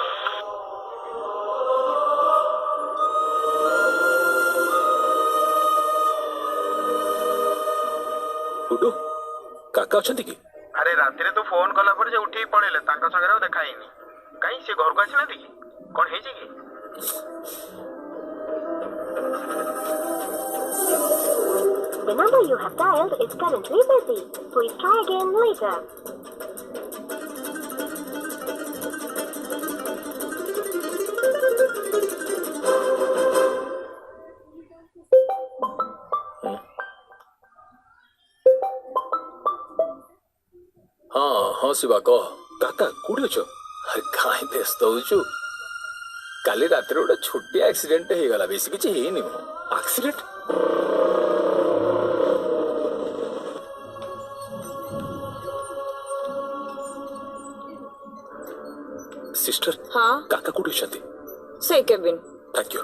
Guddu काका अछंती की अरे रातिरे तू फोन कला पर जे उठी पळेले तांका संगे और देखा हिनी काई से घर को आसी नाती की कोन हेजी की The number you have dialed is currently busy. Please try again later. हाँ शिवा कह काका कोडी अछ अरे कहीं व्यस्त हो काली रात गोटे छोटिया एक्सीडेंट हो गला बेसी किसी ହେଇନି मो एक्सीडेंट सिस्टर हाँ काका कोडी अछंती से केबिन थैंक यू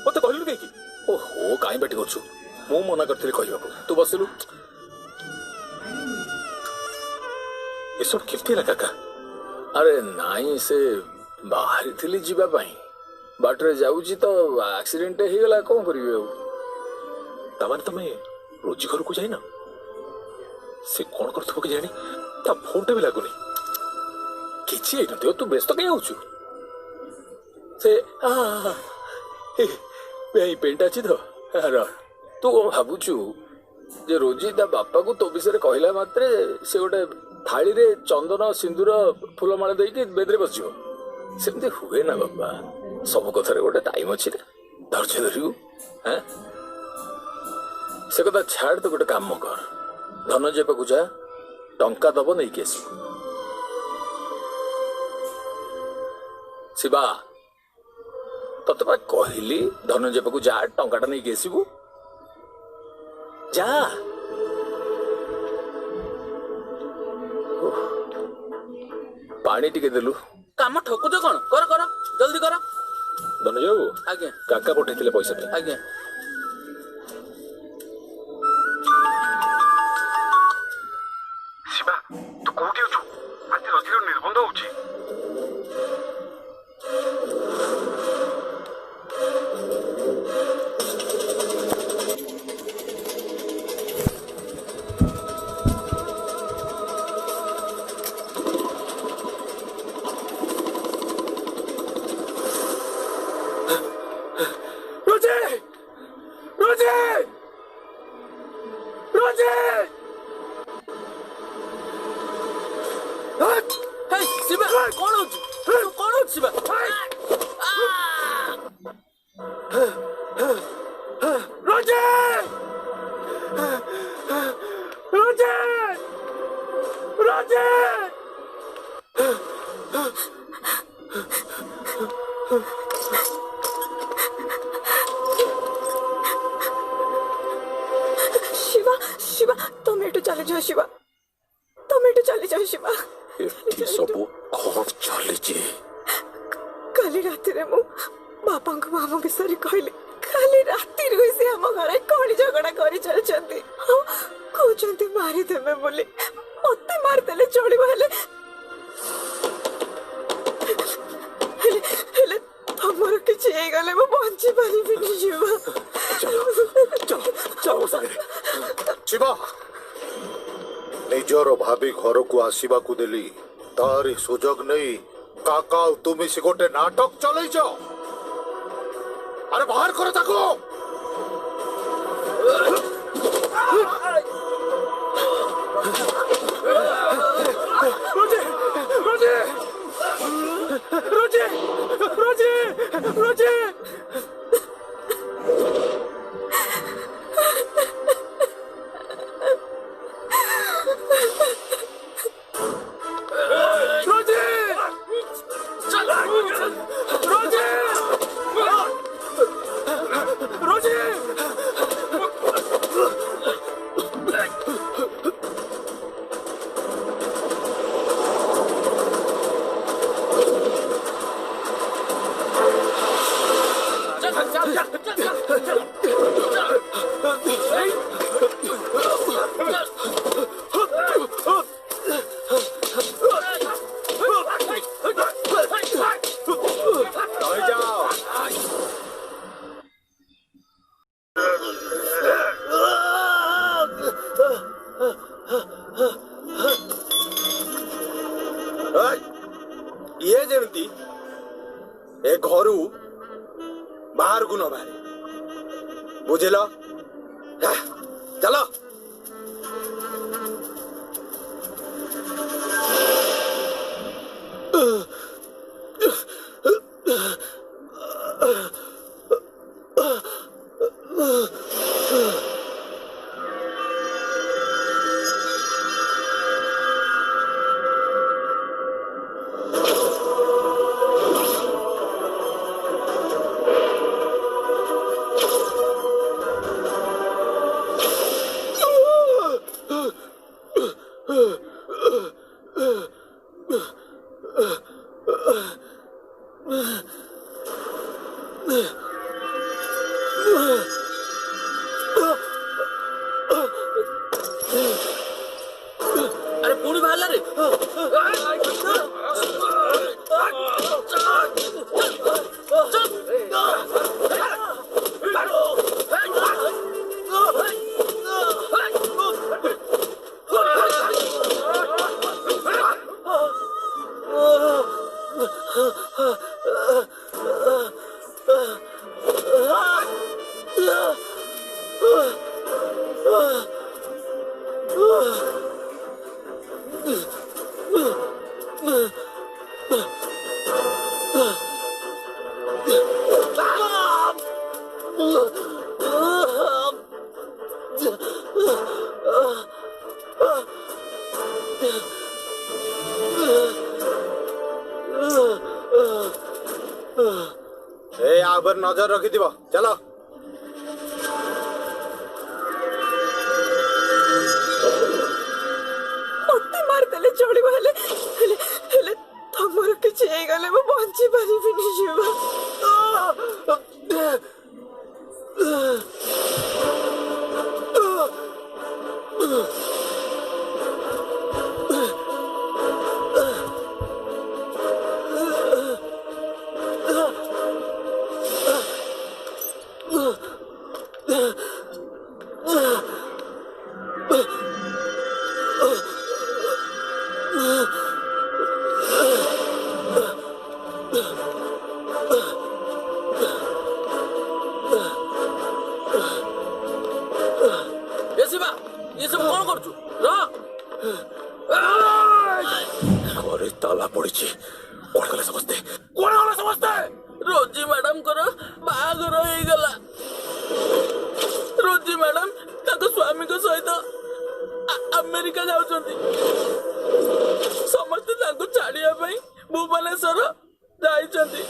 मत कहलु कहीं ओहो कहीं बैठी कर मु मना करथिली कहबाकू तू बसिलु ये सब केमती है काका अरे नाई से बाहरी थिली जीवा पाई बाटरे जाउची तो एक्सीडेंट हो गला कोन करिवे तमाने तमे रोजी घर को जाइना से कौन करथबो के जानी ता फोन टे भी लागुनी किछि एनु तू व्यस्त कहीं होछु से यही पेंट अच्छी तो यार तू कौन भावुचु जे रोजी ता बापा को तो विषय कहला मात्रे से गोटे थाली रे चंदन सिंदूर फूलमाला देकी बेदरे बसियो सेमती हुए ना बाबा सब कथारे गोटे टाइम अच्छी धैर्य धरिबु हैं से कथा छाड़ तो गोटे काम कर धनंजय पाखु जा टंका दब नहीं के शिवा तते पा कहली धनंजय पाखु जा टंकाटा नहीं के आसबु जा पानी टिके देलु काम ठकु दे कोन कर कर जल्दी कर धनंजय बाबू आज्ञा काका पठेथिले पैसा पे आज्ञा शिवा तू कोठी अछु आज रजिर निर्बंध होउची शिवा शिवा तुम एटू चले जाओ शिवा तुम एटू चले जाओ शिवा एटी सब कौन चली काली राति रे मु बापा को मामा विषय कहली काली राति रे से हम घर कौन झगड़ा करी चलछंती कहउछंती मारी देबे बोली मते मार देले चलिबो हेले हेले हमर ନିଜର ଭାବି ଘରକୁ ଆସିବାକୁ ଦେଲି ତାରି ସୁଯୋଗ ନେଇ କାକା ଆଉ ତୁମି ସେ ଗୋଟେ ନାଟକ ଚଲେଇଛ। ଆରେ ବାହାର କର ତାକୁ। ये जमती ए घरू बाहर को न बाहर बुझेल चलो। अरे पूरी बाहर रे ए आबर नजर रखी दिबो चलो। मते मार देले चलिबो हेले हेले हेले तमर किछ हे गले मो बंची परिबिनी जीवा। ये सब कौन कर घरे ताला पड़ी कौन गले समझते रोजी मैडम करो बाहागर हो गला। रोजी मैडम ताको स्वामी को सहित अमेरिका जाउछंती। समस्त ताको छाड़िया पई भुवनेश्वर जाइछंती।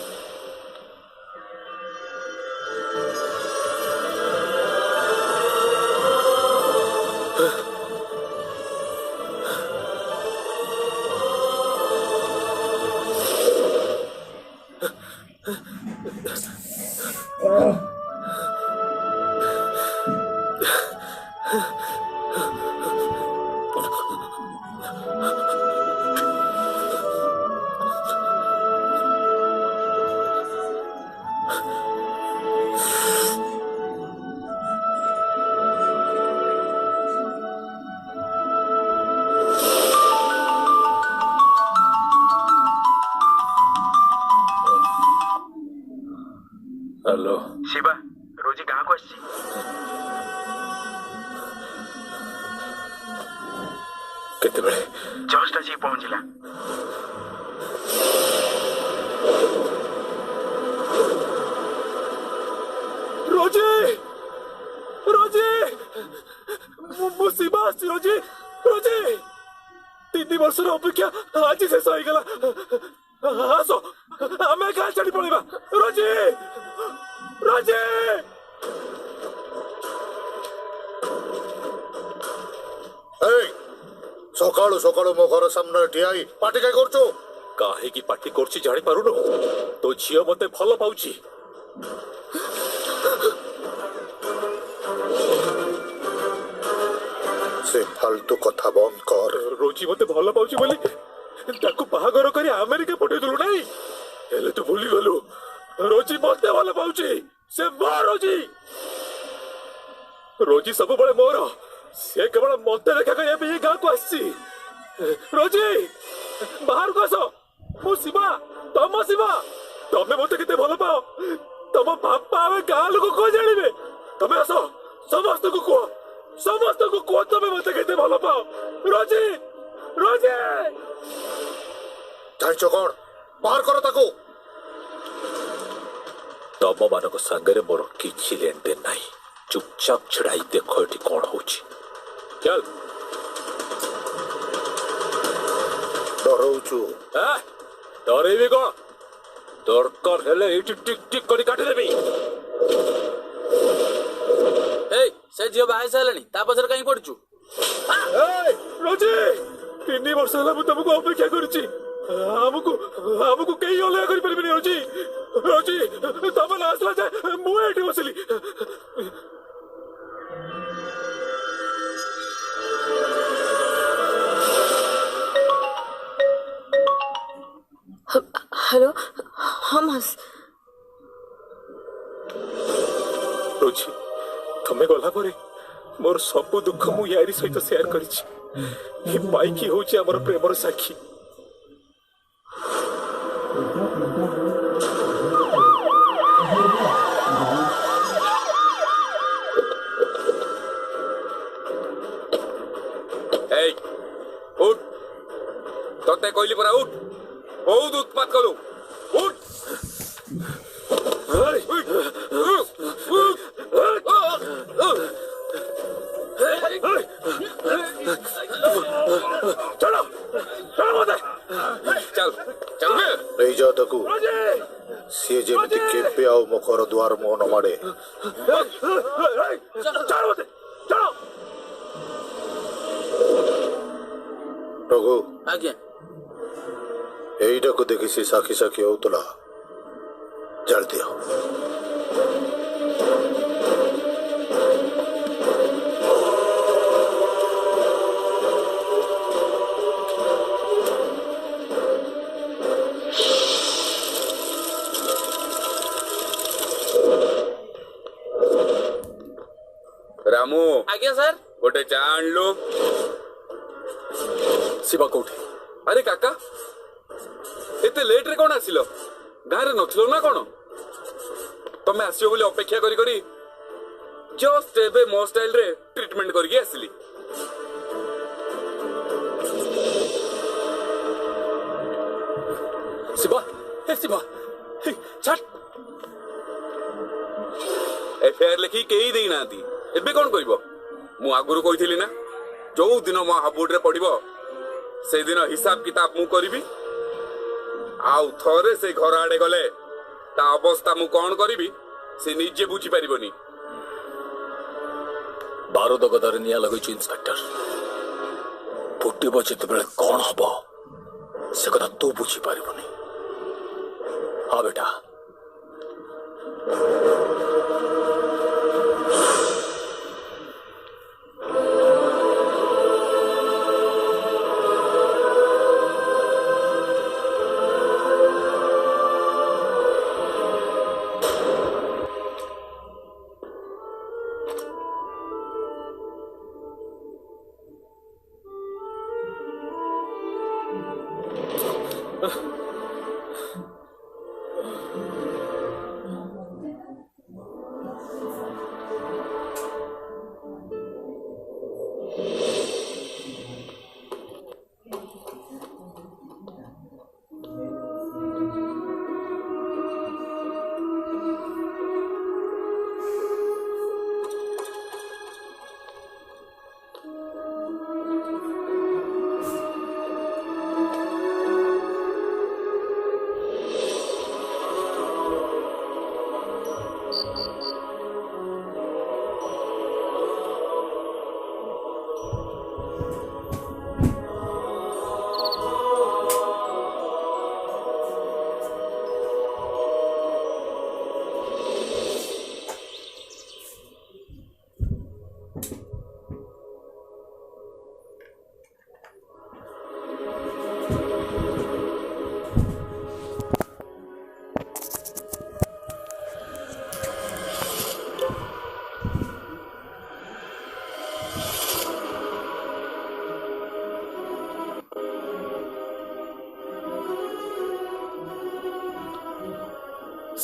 केतेबेले जस्ट आसी पहुंचला रोजी रोजी मुसीबा आसी रोजी रोजी 3 वर्षर अपेक्षा आज शेष हो गला आस आम गाँ छाड़ी पड़ेगा रोजी रोजी सकाळु सकाळु मो घर सामने ठियाई पार्टी काय करछु काहे की पार्टी करछि जानि पारुनो तो झियो मते भल पाउछि से फालतू कथा बंद कर रोजी मते भल पाउछि बोली ताकू बाहागर करी अमेरिका पठे दलु नाही हेले तू भूली गलु रोजी मते भल पाउछि से मो रोजी रोजी सब बळे मोर से केवल मते देखा करिया पे गाँ को आसी रोजी बाहर को आसो मो शिवा तम शिवा तमे मते केते भल पाओ तम बापा आवे गाँ लोक को जानिबे तमे आसो समस्त को को तमे मते केते भल पाओ रोजी रोजी जाइछ कोन बाहर करो ताको तम मानक संगे मोर किछि लेन देन नाही चुपचाप छड़ाई देखो एठी कोन होछि चल डरौछु डरेबी कौन दरकार हेले एठी टिक टिक करी काटी देबी से झील बाहर सारे ता पछर कहीं पड़चु रोजी 3 वर्ष होला मु तुमको अपेक्षा करूची हमको कहीं अलग करी परिबेनी रोजी रोजी तब ना आसला जाए मु एठी बसली हेलो हम रोजी तमे गला परे मोर सब दुख मु यारी सहित शेयर करिछि ये माइकी होछि हमर प्रेमर साक्षी उठ तोते कहली परा उठ बहुत उत्पात करू उठ चलो चलो मते चल चल नहीं जा ताको सी जेमिति केपे आउ मो घर द्वार मो न माडे चलो मते चलो रघु आज्ञा एइटा को देखि से साखी साखी होतला जल्दी आओ रामू आज्ञा सर गोटे चा आन लो शिवा कोठी अरे काका एते लेट रे कोन आसिलो गाँ रे नथिलो ना कोन तमे आसियो बोली अपेक्षा करी करी जस्ट एबे मो स्टाइल रे ट्रीटमेंट करके आसिली शिवा छाट एफआईआर लिखी केही देई नांती एबे कोन करिवो मु आगुरु कहिथिली ना जो दिन मो हाबुड रे पड़िबो से दिन हिसाब किताब मु करिवि आउ थरे से घर आड़े गले ता अवस्था मु कौन करिवि से निजे बुझी परिबोनी बारूद गदारे निया लगैछु इंस्पेक्टर फुटिबो जेतेबेले कौन हबो से कथा तू बुझी पारिबोनी हाँ बेटा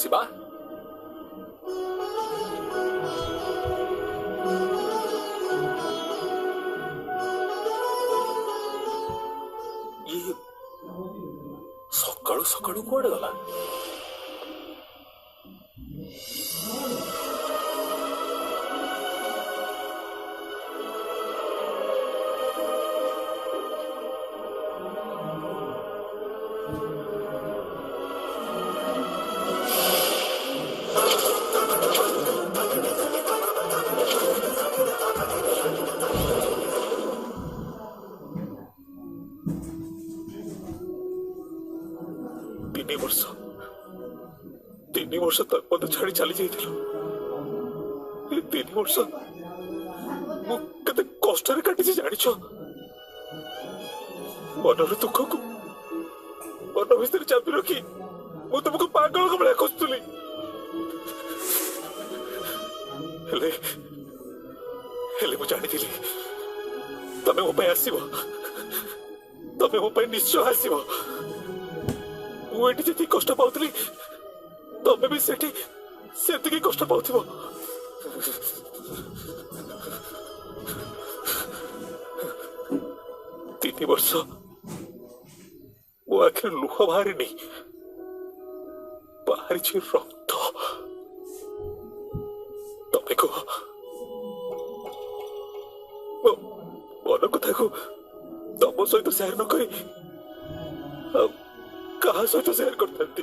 शिवा ये सकाळू सकाळू कुआडे गला तीन वर्ष तक मत छाड़ी चली जाइथिलो तीन वर्ष मु कते कष्ट रे काटी जानिछ मनर दुख को मन भीतर चापी रखी मु तुमको पागल को बड़ा खोजतुली हेले हेले मु जानी थिली तमे मो पे आसीबो तमे मो पे निश्चय आसीबो मु एठी जति कष्ट पाउतली तमे भी सेठी सेतिकी कष्ट पाउथिबो तीन वर्ष मो आखिर लुह बाहरी नहीं बाहरी छी रक्त तमे को मन कथा को तम सहित शेयर न करी कहा सहित शेयर करते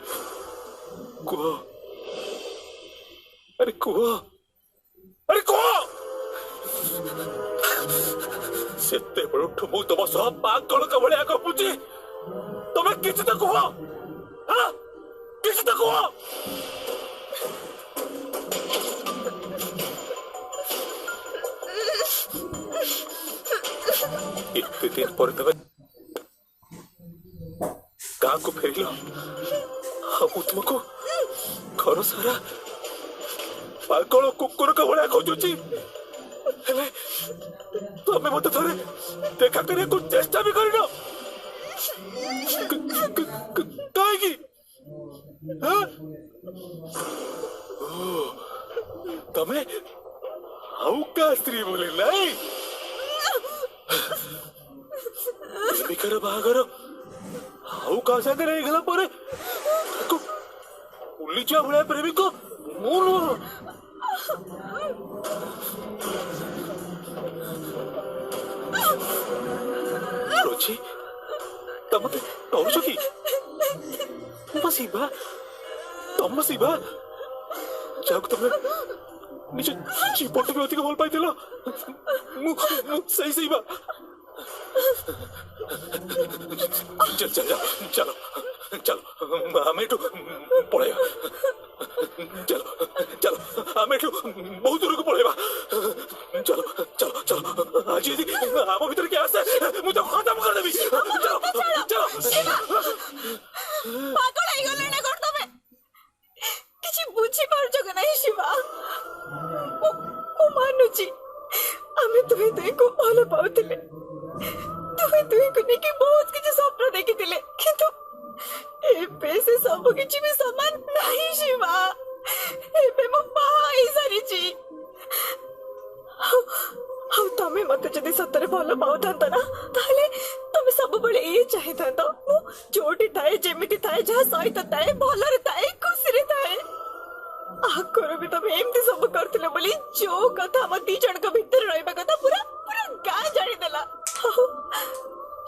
कुह अरे कुह अरे कुह सेते बड़ठु मु तम सह पागल का भलिया गपुची तमे किछ त कुह हां किछ त कुह इतने दिन पर तमे गाँव को फेरिलो हम तुमको घर सारा पागल कुकुर का भलिया खोजुची हेले तमे मते थरे देखा करे को चेष्टा भी करिनो काहेकी हां तमे हाउ का स्त्री बोले नहीं प्रेमिकार बाहागर हाउ का संगे नहीं गला परे उल्लीचा भलिया प्रेमिक मोर रोची तमते डरुछ कि तम शिवा जाक तमे निज जीवन भी अधिक भल पाइथिल सही शिवा चल चल चलो चलो हमें तो पड़ेगा चलो चलो हमें तो बहुत दूर को पड़ेगा चलो चलो चलो आज यदि आम भीतर क्या आसे मुझे खत्म कर देबी चलो चलो पागल आई गले ना कर तमे किछि बुझी पारछ कि नहीं शिवा ओ मानुची आमे तुहे देखो भल पाउतिले तुहे को नेकी बहुत किछि स्वप्न देखितिले किंतु ए पैसे सब किछि भी समान नहीं शिवा एबे मो पाई सारिची हाउ तमे मते जदि सतरे भल पाउथांत ना ताले तमे सब बळे ए चाहिथांत मो जोटी थाए जेमिति थाए जहा सहित थाए भलरे थाए खुशी रे थाए आकरो भी तमे एमती सब करथिले बोली जो कथा हम दी जण के भीतर रहबा कथा पूरा पूरा गाय जानि देला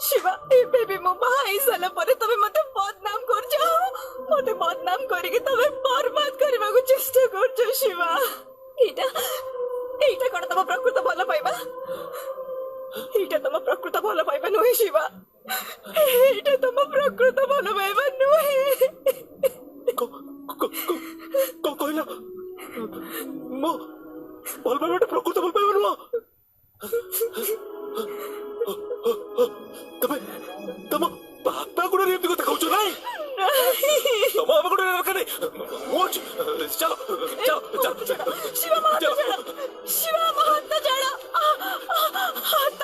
शिवा ए बेबी मो भाई साला परे तमे मते बदनाम कर जाओ मते बदनाम करी के तमे बर्बाद करबा को चेष्टा कर जो शिवा एटा कोन तम प्रकृत भल पाइबा एटा तम प्रकृत भल पाइबा नुहे शिवा एटा तम प्रकृत भल पाइबा नुहे को कहला मो भल पाइबा प्रकृत भल पाइबा नु तमे तम बापा गुडे एमती कथा कहउछ नाही तम बापा गुडे रखा नहीं मोच चलो चलो चलो शिवा महंत जड़ा हाथ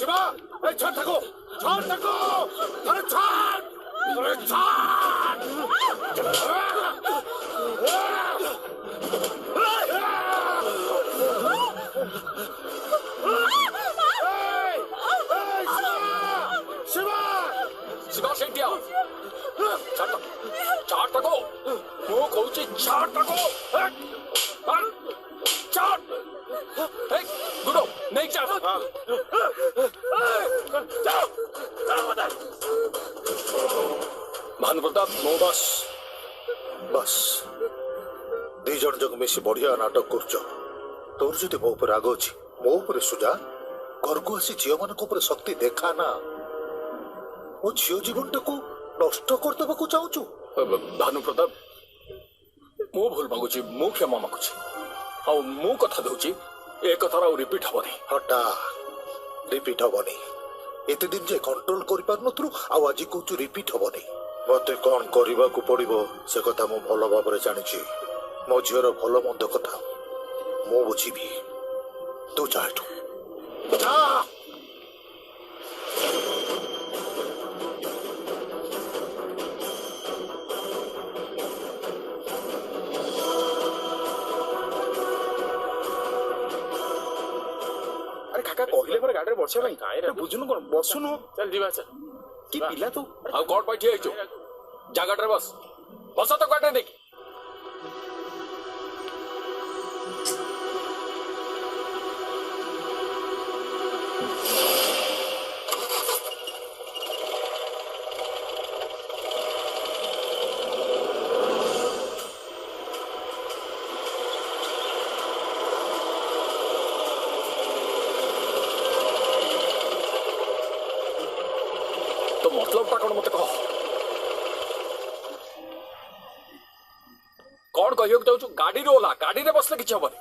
शिवा ए छाड़ तको अरे शिवा शेट्टी चार तको ମୁଁ କହୁଛି ଚାର ତକ ଗୁଡ ନେଇକି ଭାନୁ ପ୍ରତାପ ମୋ ବସ୍ बस दी जन जग मिसी बढ़िया नाटक करुच तोर जदि मो ऊपर राग अछि मो ऊपर सुजा घर को आसी झील मान शक्ति देखा ना मो झील जीवन टाक नष्ट करदेवा को चाहूचु भानु प्रताप मु भूल मागुची मु क्षमा मागुची आ मु कथा दउची ए कथार आ रिपीट हबनी हटा रिपीट हबनी एते दिन जे कंट्रोल करि पार नथुरु आ आज कहूचु रिपीट हबनी मते कौन करबा को पड़िबो से कथा मु भलो भाबरे जानिची मो झीर भलो मंद कथा मु बुझीबी तू जाटू जा अरे काका कहले पर गाड़ी बसिया भाई काहे बुझुनु कोन बसुनु चल जीवा चल की पिला तू आ कोड बैठी आइचो जागाटर बस बस तो गाड़ी नहीं तो मतलब कौन मत कह कौन कह चाहू गाड़ी ओला गाड़ी रे बसले किसी हबनी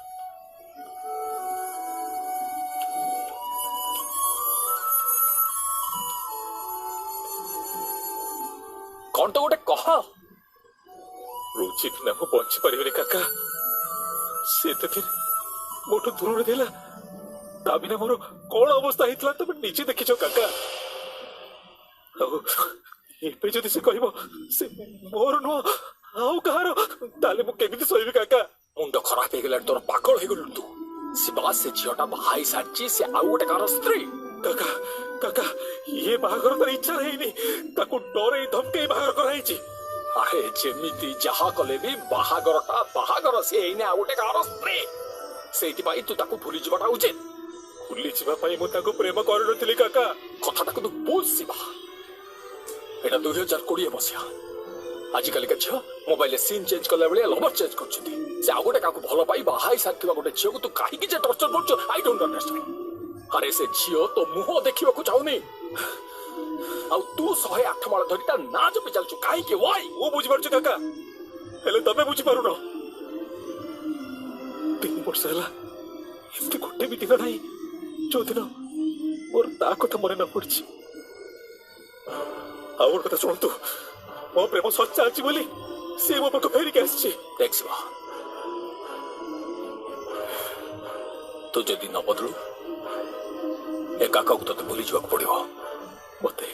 कौन तो गोटे कह रुचि बिना मु बंची पारिबे काका से दिन मोठो दूर देला ता बिना मोर कौन अवस्था हितला तमे नीचे देखिछो काका ଏବେ ଯଦି ସେ କହିବ ସେ ମୋର ନୁହଁ ଆଉ କାହାର ତାହେଲେ ମୁଁ କେମିତି ଶୋଇବି କାକା ମୁଣ୍ଡ ଖରାପ ହେଇଗଲାଣି ତୋର ପାଗଳ ହେଇଗଲୁ ତୁ ଶିବା ସେ ଝିଅଟା ବାହା ହେଇ ସାରିଛି ସେ ଆଉ ଗୋଟେ କାହାର ସ୍ତ୍ରୀ କାକା କାକା ଇଏ ବାହାଘର ତାର ଇଚ୍ଛା ହେଇନି ତାକୁ ଡରେଇ ଧମକେଇ ବାହାଘର କରାହେଇଛି ଆରେ ଯେମିତି ଯାହା କଲେ ବି ବାହାଘର ସେ ହେଇନି ଆଉ ଗୋଟେ କାହାର ସ୍ତ୍ରୀ ସେଇଥିପାଇଁ ତୁ ତାକୁ ଭୁଲି ଯିବାଟା ଉଚିତ ଭୁଲି ଯିବା ପାଇଁ ମୁଁ ତାକୁ ପ୍ରେମ କରିନଥିଲି କାକା କଥାଟାକୁ ତୁ ବୁଝ ଶିବା এটা 2020 মସିହା ଆଜିକାଲିକା ଝିଅ ମୋବାଇଲରେ ସିମ୍ ଚେଞ୍ଜ କଲା ବେଳେ ଲଭର ଚେଞ୍ଜ କରୁଛନ୍ତି ସେ ଆଉ ଗୋଟେ କାହାକୁ ଭଲ ପାଇ ବାହା ହେଇ ସାରିଥିବା ଗୋଟେ ଝିଅକୁ ତୁ କାହିଁକି ଯେ ଟର୍ଚର କରୁଛୁ ଆଇ ଡୋଣ୍ଟ ଅଣ୍ଡରଷ୍ଟାଣ୍ଡ ଆରେ ସେ ଝିଅ ତୋ ମୁହଁ ଦେଖିବାକୁ ଚାହୁଁନି ଆଉ ତୁ 108 ମାଳ ଧରି ତା ନାଁ ଜପି ଚାଲୁଛୁ କାହିଁକି ୱାଇ ମୁଁ ବୁଝିପାରୁଛୁ କାକା ହେଲେ ତମେ ବୁଝିପାରୁନ 3 ବର୍ଷ ହେଲା ଏମିତି ଗୋଟେ ବି ଦିନ ନାହିଁ ଯୋଉଦିନ ମୋର ତା କଥା ମନେ ନ ପଡିଛି ଆଉ କଥା ଶୁଣନ୍ତୁ ମୋ ପ୍ରେମ ସଚ୍ଚା ଅଛି ବୋଲି ସେ ମୋ ପାଖକୁ ଫେରିକି ଆସିଛି ଦେଖ ଶିବା ତୁ ଯଦି ନ ବଦଳୁ ଏ କାକାକୁ ତତେ ଭୁଲି ଯିବାକୁ ପଡିବ ମତେ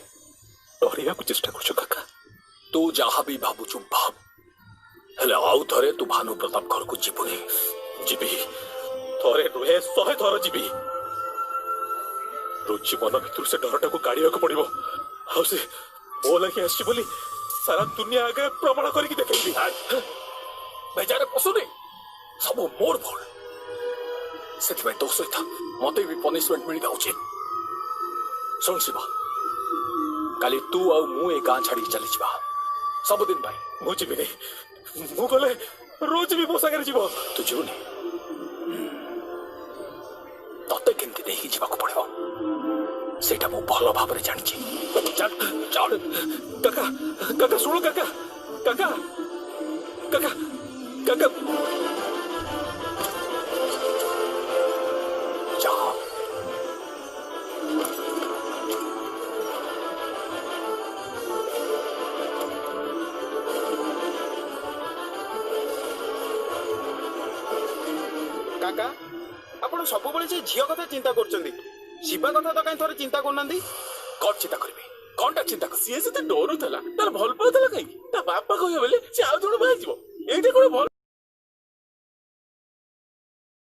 ଡରେଇବାକୁ ଚେଷ୍ଟା କରୁଛୁ କାକା ତୁ ଯାହା ବି ଭାବୁଛୁ ଭାବ ହେଲେ ଆଉ ଥରେ ତୁ ଭାନୁ ପ୍ରତାପ ଘରକୁ ଯିବୁନି ଯିବି ଥରେ ନୁହେଁ 100 ଥର ଯିବି ରୁଚି ମନ ଭିତରୁ ସେ ଡରଟାକୁ କାଢିବାକୁ ପଡିବ ଆଉ ସେ ମୋ ଲାଗି ଆସିଛି ବୋଲି ସାରା ଦୁନିଆ ଆଗରେ ପ୍ରମାଣ କରିକି ଦେଖେଇବି ବେଜାରେ ପଶୁନି ସବୁ ମୋର ଭୁଲ ସେଥିପାଇଁ ତୋ ସହିତ ମତେ ବି ପନିଶମେଣ୍ଟ ମିଳିବା ଉଚିତ ଶୁଣ ଶିବା କାଲି ତୁ ଆଉ ମୁଁ ଏ ଗାଁ ଛାଡିକି ଚାଲିଯିବା ସବୁଦିନ ପାଇଁ ମୁଁ ଯିବିନି ମୁଁ ଗଲେ ରୋଜ ବି ମୋ ସାଙ୍ଗରେ ଯିବ ତୁ ଯିବୁନି ତତେ କେମିତି ନେଇକି ଯିବାକୁ ପଡିବ ସେଇଟା ମୁଁ ଭଲ ଭାବରେ ଜାଣିଛି କାକା କାକା ଶୁଣ କାକା କାକା କାକା କାକା ଯାଅ काका आपण सबुबले जे झियो कथा चिंता करछंदी ଶିବା କଥା ତ କାହିଁ ଥରେ ଚିନ୍ତା କରୁନାହାନ୍ତି କଣ ଚିନ୍ତା କରିବି କଣଟା ଚିନ୍ତା କର ସିଏ ସେତେ ଡରୁଥିଲା ତାର ଭଲ ପାଉଥିଲା କାହିଁକି ତା ବାପା କହିବ ବୋଲେ ସେ ଆଉ ଜଣେ ବାହାଯିବ ଏଇଟା କଣ ଭଲ